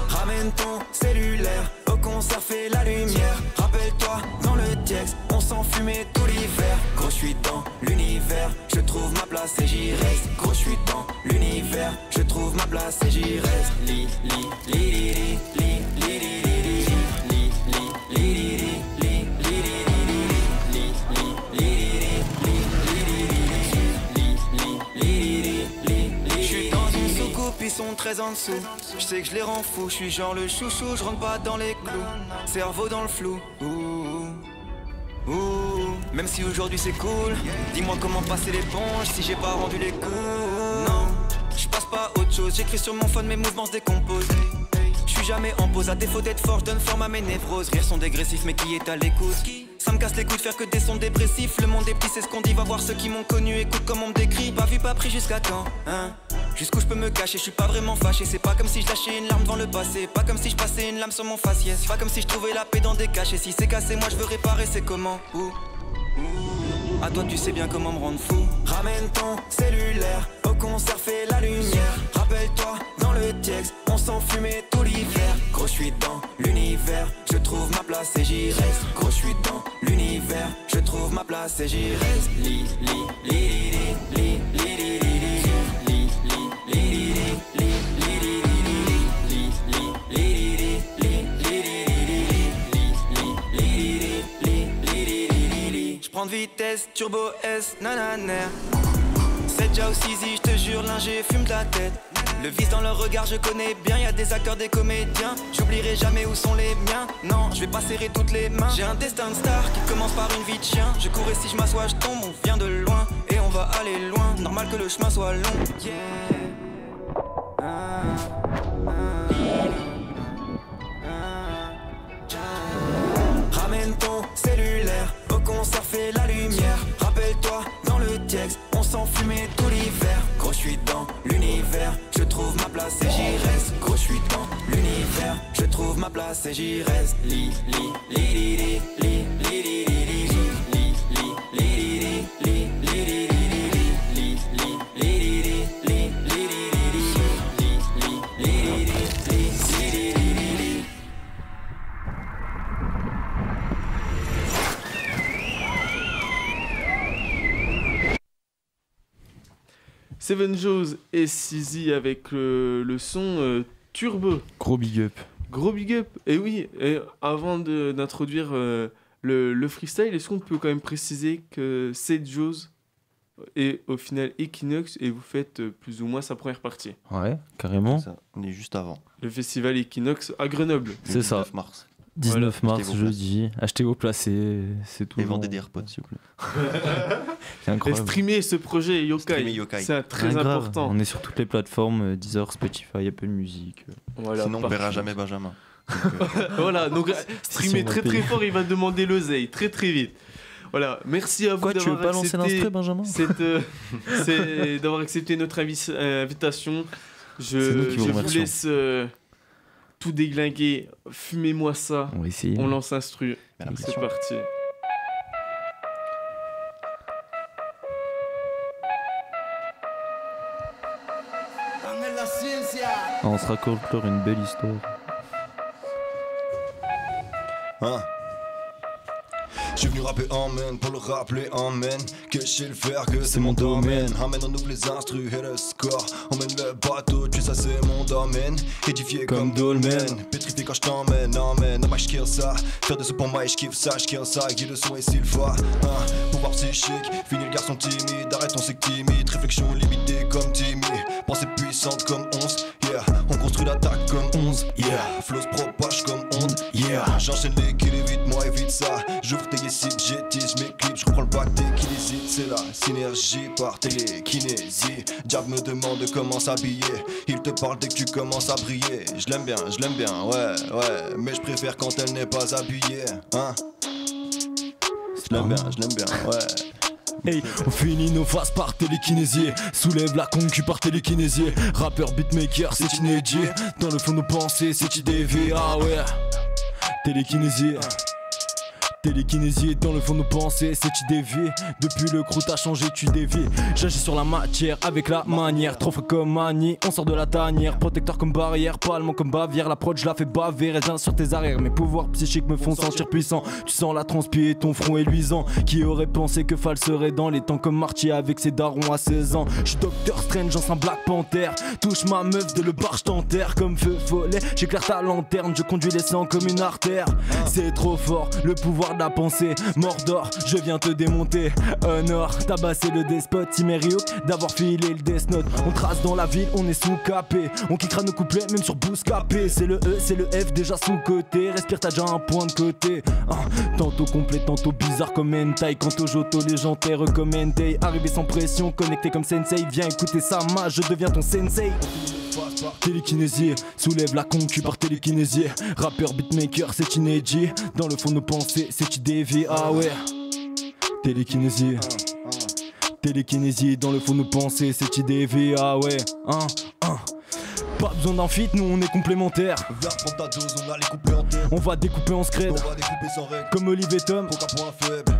Ramène ton cellulaire, au concert fait la lumière. Rappelle-toi, dans le texte, on s'enfumait tout l'hiver. Gros, je suis dans l'univers, je trouve ma place et j'y reste. Gros, je suis dans l'univers, je trouve ma place et j'y reste. Ils sont très en dessous, je sais que je les rends fous, je suis genre le chouchou, je rentre pas dans les clous, cerveau dans le flou. Même si aujourd'hui c'est cool, dis-moi comment passer l'éponge si j'ai pas rendu les coups. Non, je passe pas à autre chose, j'écris sur mon phone, mes mouvements se décomposent. Je suis jamais en pause, à défaut d'être fort, je donne forme à mes névroses. Rires sont dégressifs, mais qui est à l'écoute? Ça me casse les couilles de faire que des sons dépressifs. Le monde est petit, c'est ce qu'on dit, va voir ceux qui m'ont connu. Écoute comment on me décrit, pas vu, pas pris jusqu'à quand, hein? Jusqu'où je peux me cacher, je suis pas vraiment fâché. C'est pas comme si je lâchais une larme devant le passé. Pas comme si je passais une lame sur mon faciès. C'est pas comme si je trouvais la paix dans des cachets. Si c'est cassé, moi je veux réparer, c'est comment? À toi tu sais bien comment me rendre fou. Ramène ton cellulaire, au concert fait la lumière. Rappelle-toi, dans le texte, on s'enfumait tout l'hiver. Gros, je suis dans l'univers, je trouve ma place et j'y reste. Gros, je suis dans l'univers, je trouve ma place et j'y reste. J'prends de vitesse, turbo S, nananer. C'est déjà aussi easy, j'te jure, l'ingé fume de la tête. Le vice dans leur regard, je connais bien. Y'a des acteurs, des comédiens. J'oublierai jamais où sont les miens. Non, je vais pas serrer toutes les mains. J'ai un destin de star qui commence par une vie de chien. Je cours et si je m'assois, je tombe. On vient de loin et on va aller loin. Normal que le chemin soit long. Yeah. Ramène ton cellulaire, au concert fait la lumière. Rappelle-toi, dans le texte, on s'enfumait tout l'hiver. Gros, je suis dans l'univers, je trouve ma place et j'y reste. Gros, je suis dans l'univers, je trouve ma place et j'y reste. Seven Joes et Sizi avec le son Turbo. Gros big up. Gros big up. Et oui, et avant d'introduire le freestyle, est-ce qu'on peut quand même préciser que c'est Joes et au final Equinox et vous faites plus ou moins sa première partie. Ouais, carrément. Ça, on est juste avant. Le festival Equinox à Grenoble. C'est ça. 19 mars. 19 Voilà, mars, jeudi. Achetez vos places et c'est tout. Et vendez des AirPods, s'il vous plaît. C'est Et incroyable. streamer ce projet Yokai. Streamer Yokai. C'est très Ah, grave. important. On est sur toutes les plateformes, Deezer, Spotify, Apple Music. Voilà, Sinon, on ne parfait. verra jamais Benjamin. Voilà, donc streamer on va très payer. fort, il va demander l'oseille très très vite. Voilà, merci à vous Quoi, tu veux d'avoir pas lancer accepté l'instru, Benjamin d'avoir accepté notre invitation. C'est nous qui vous Je vous remercions. laisse tout déglinguer. Fumez-moi ça. On va essayer. On lance instru. C'est parti. Ah, on se raccorde une belle histoire. Hein? Je suis venu rapper en main pour le rappeler en main. Que je sais le faire, que c'est mon domaine. Amène, on ouvre les instrus et le score. Emmène le bateau, tu sais, ça c'est mon domaine. Édifié comme Dolmen. Pétrifié quand je t'emmène, emmène. Ah bah je kill ça. Faire de ce pour moi et je kiffe ça, je kill ça. Guy le son et Sylva. Pouvoir psychique, fini le garçon timide. Arrête, on c'est timide. Réflexion limitée comme Timmy. Pensée puissante comme 11. Yeah, on construit l'attaque comme 11. Yeah, flow se propage comme onde. Yeah, j'enchaîne les kills, évite-moi, évite ça. J'ouvre tes sites, j'étise mes clips, je reprends le bac des kinésite. C'est la synergie par télékinésie. Diable me demande comment s'habiller. Il te parle dès que tu commences à briller. Je l'aime bien, ouais. Mais je préfère quand elle n'est pas habillée. Hein? Je l'aime bien, ouais. Hey, on finit nos phases par télékinésie. Soulève la concu par télékinésie. Rappeur, beatmaker, c'est inédit. Dans le fond de nos pensées, c'est IDV. Ah ouais, télékinésie. Télékinésie dans le fond de nos pensées, c'est IDV. Depuis le crew t'as changé, tu dévies. J'agis sur la matière avec la manière. Trop frais comme Mani, on sort de la tanière. Protecteur comme barrière, palmant comme Bavière. La prod je la fais baver, raisin sur tes arrières. Mes pouvoirs psychiques me font sentir puissant. Tu sens la transpi et ton front est luisant. Qui aurait pensé que Fall serait dans les temps comme Marty avec ses darons à 16 ans. Je suis Docteur Strange, j'en sens Black Panther. Touche ma meuf de le bar, j't'enterre comme feu follet. J'éclaire ta lanterne, je conduis les sangs comme une artère. C'est trop fort, le pouvoir de la pensée. Mordor, je viens te démonter. Honor, tabasser le despote. Timério, d'avoir filé le Death Note. On trace dans la ville, on est sous-capé. On kickera nos couplets, même sur Bouscapé. C'est le E, c'est le F, déjà sous-côté. Respire, t'as déjà un point de côté. Tantôt complet, tantôt bizarre comme hentai. Quant au Joto, légendaire comme Entei. Arrivé sans pression, connecté comme Sensei. Viens écouter ça, ma, je deviens ton Sensei. Télékinésie, soulève la concu par télékinésie. Rappeur, beatmaker, c'est inédit. Dans le fond de nos pensées, c'est IDV. Ah ouais, télékinésie. Télékinésie, dans le fond de nos pensées, c'est IDV. Ah ouais, Pas besoin d'un feat, nous on est complémentaires. Viens prendre ta dose, on a les couplets en tête. On va découper en scred. On va découper sans règle. Comme Olive et Tom. Aucun point faible.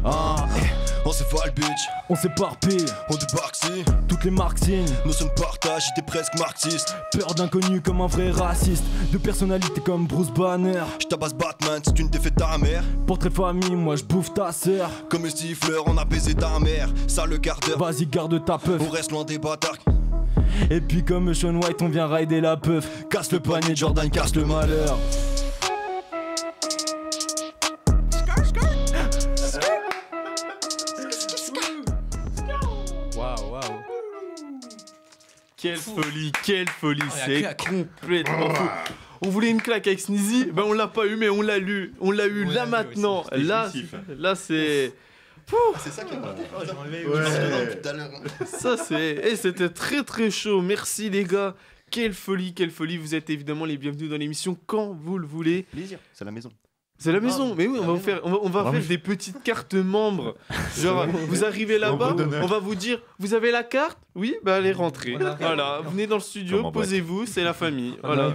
On s'évale, bitch. On s'éparpille. On débarque si. Toutes les marques signent. Notion de partage, j'étais presque marxiste. Peur d'inconnu comme un vrai raciste. De personnalité comme Bruce Banner. J'tabasse Batman, c'est une défaite ta mère. Portrait famille, moi j'bouffe ta sœur. Comme un siffleur, on a baisé ta mère. Ça le quart d'heure. Vas-y, garde ta peuf. On reste loin des bâtards. Et puis comme Sean White, on vient rider la peuf. Casse le panier, Jordan casse le malheur. Waouh. Quelle folie, Oh, c'est la claque. complètement fou. On voulait une claque avec Sneezy, ben on l'a pas eu, mais on l'a eu là maintenant. Là c'est. C'est ça qui est Ça c'est. Et c'était très très chaud. Merci les gars. Quelle folie. Vous êtes évidemment les bienvenus dans l'émission quand vous le voulez. Plaisir, c'est la maison. C'est la maison, mais oui, on va faire des petites cartes membres. Genre, vous arrivez là-bas, on va vous dire, vous avez la carte? Oui, bah allez rentrer. Voilà, venez dans le studio, Comment posez-vous, c'est la famille. Voilà.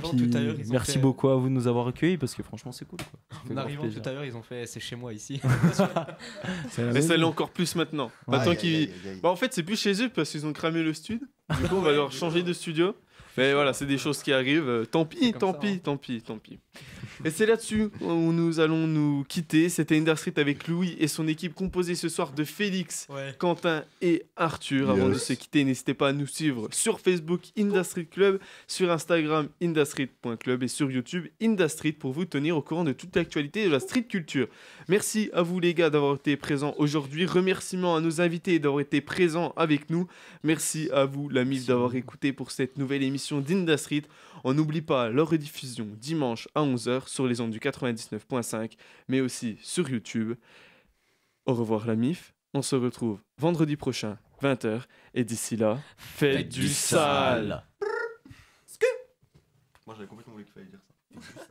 Merci beaucoup à vous de nous avoir accueillis parce que franchement c'est cool. En arrivant tout à l'heure, ils ont fait c'est chez moi ici. Et ça l'est encore plus maintenant. Maintenant bah, en fait, c'est plus chez eux parce qu'ils ont cramé le studio. Du coup, on va leur changer de studio. Mais voilà, c'est des choses qui arrivent. Tant pis. Et c'est là-dessus où nous allons nous quitter. C'était Industrie avec Louis et son équipe composée ce soir de Félix, Quentin et Arthur. Avant de se quitter, n'hésitez pas à nous suivre sur Facebook Industrie Club, sur Instagram industrie.club et sur YouTube Industrie pour vous tenir au courant de toute l'actualité de la street culture. Merci à vous les gars d'avoir été présents aujourd'hui. Remerciements à nos invités d'avoir été présents avec nous. Merci à vous la MIF d'avoir écouté pour cette nouvelle émission d'Industrie. On n'oublie pas leur rediffusion dimanche à 11h sur les ondes du 99.5, mais aussi sur YouTube. Au revoir la MIF. On se retrouve vendredi prochain, 20h. Et d'ici là, faites du sale. Moi j'avais complètement oublié qu'il fallait dire ça.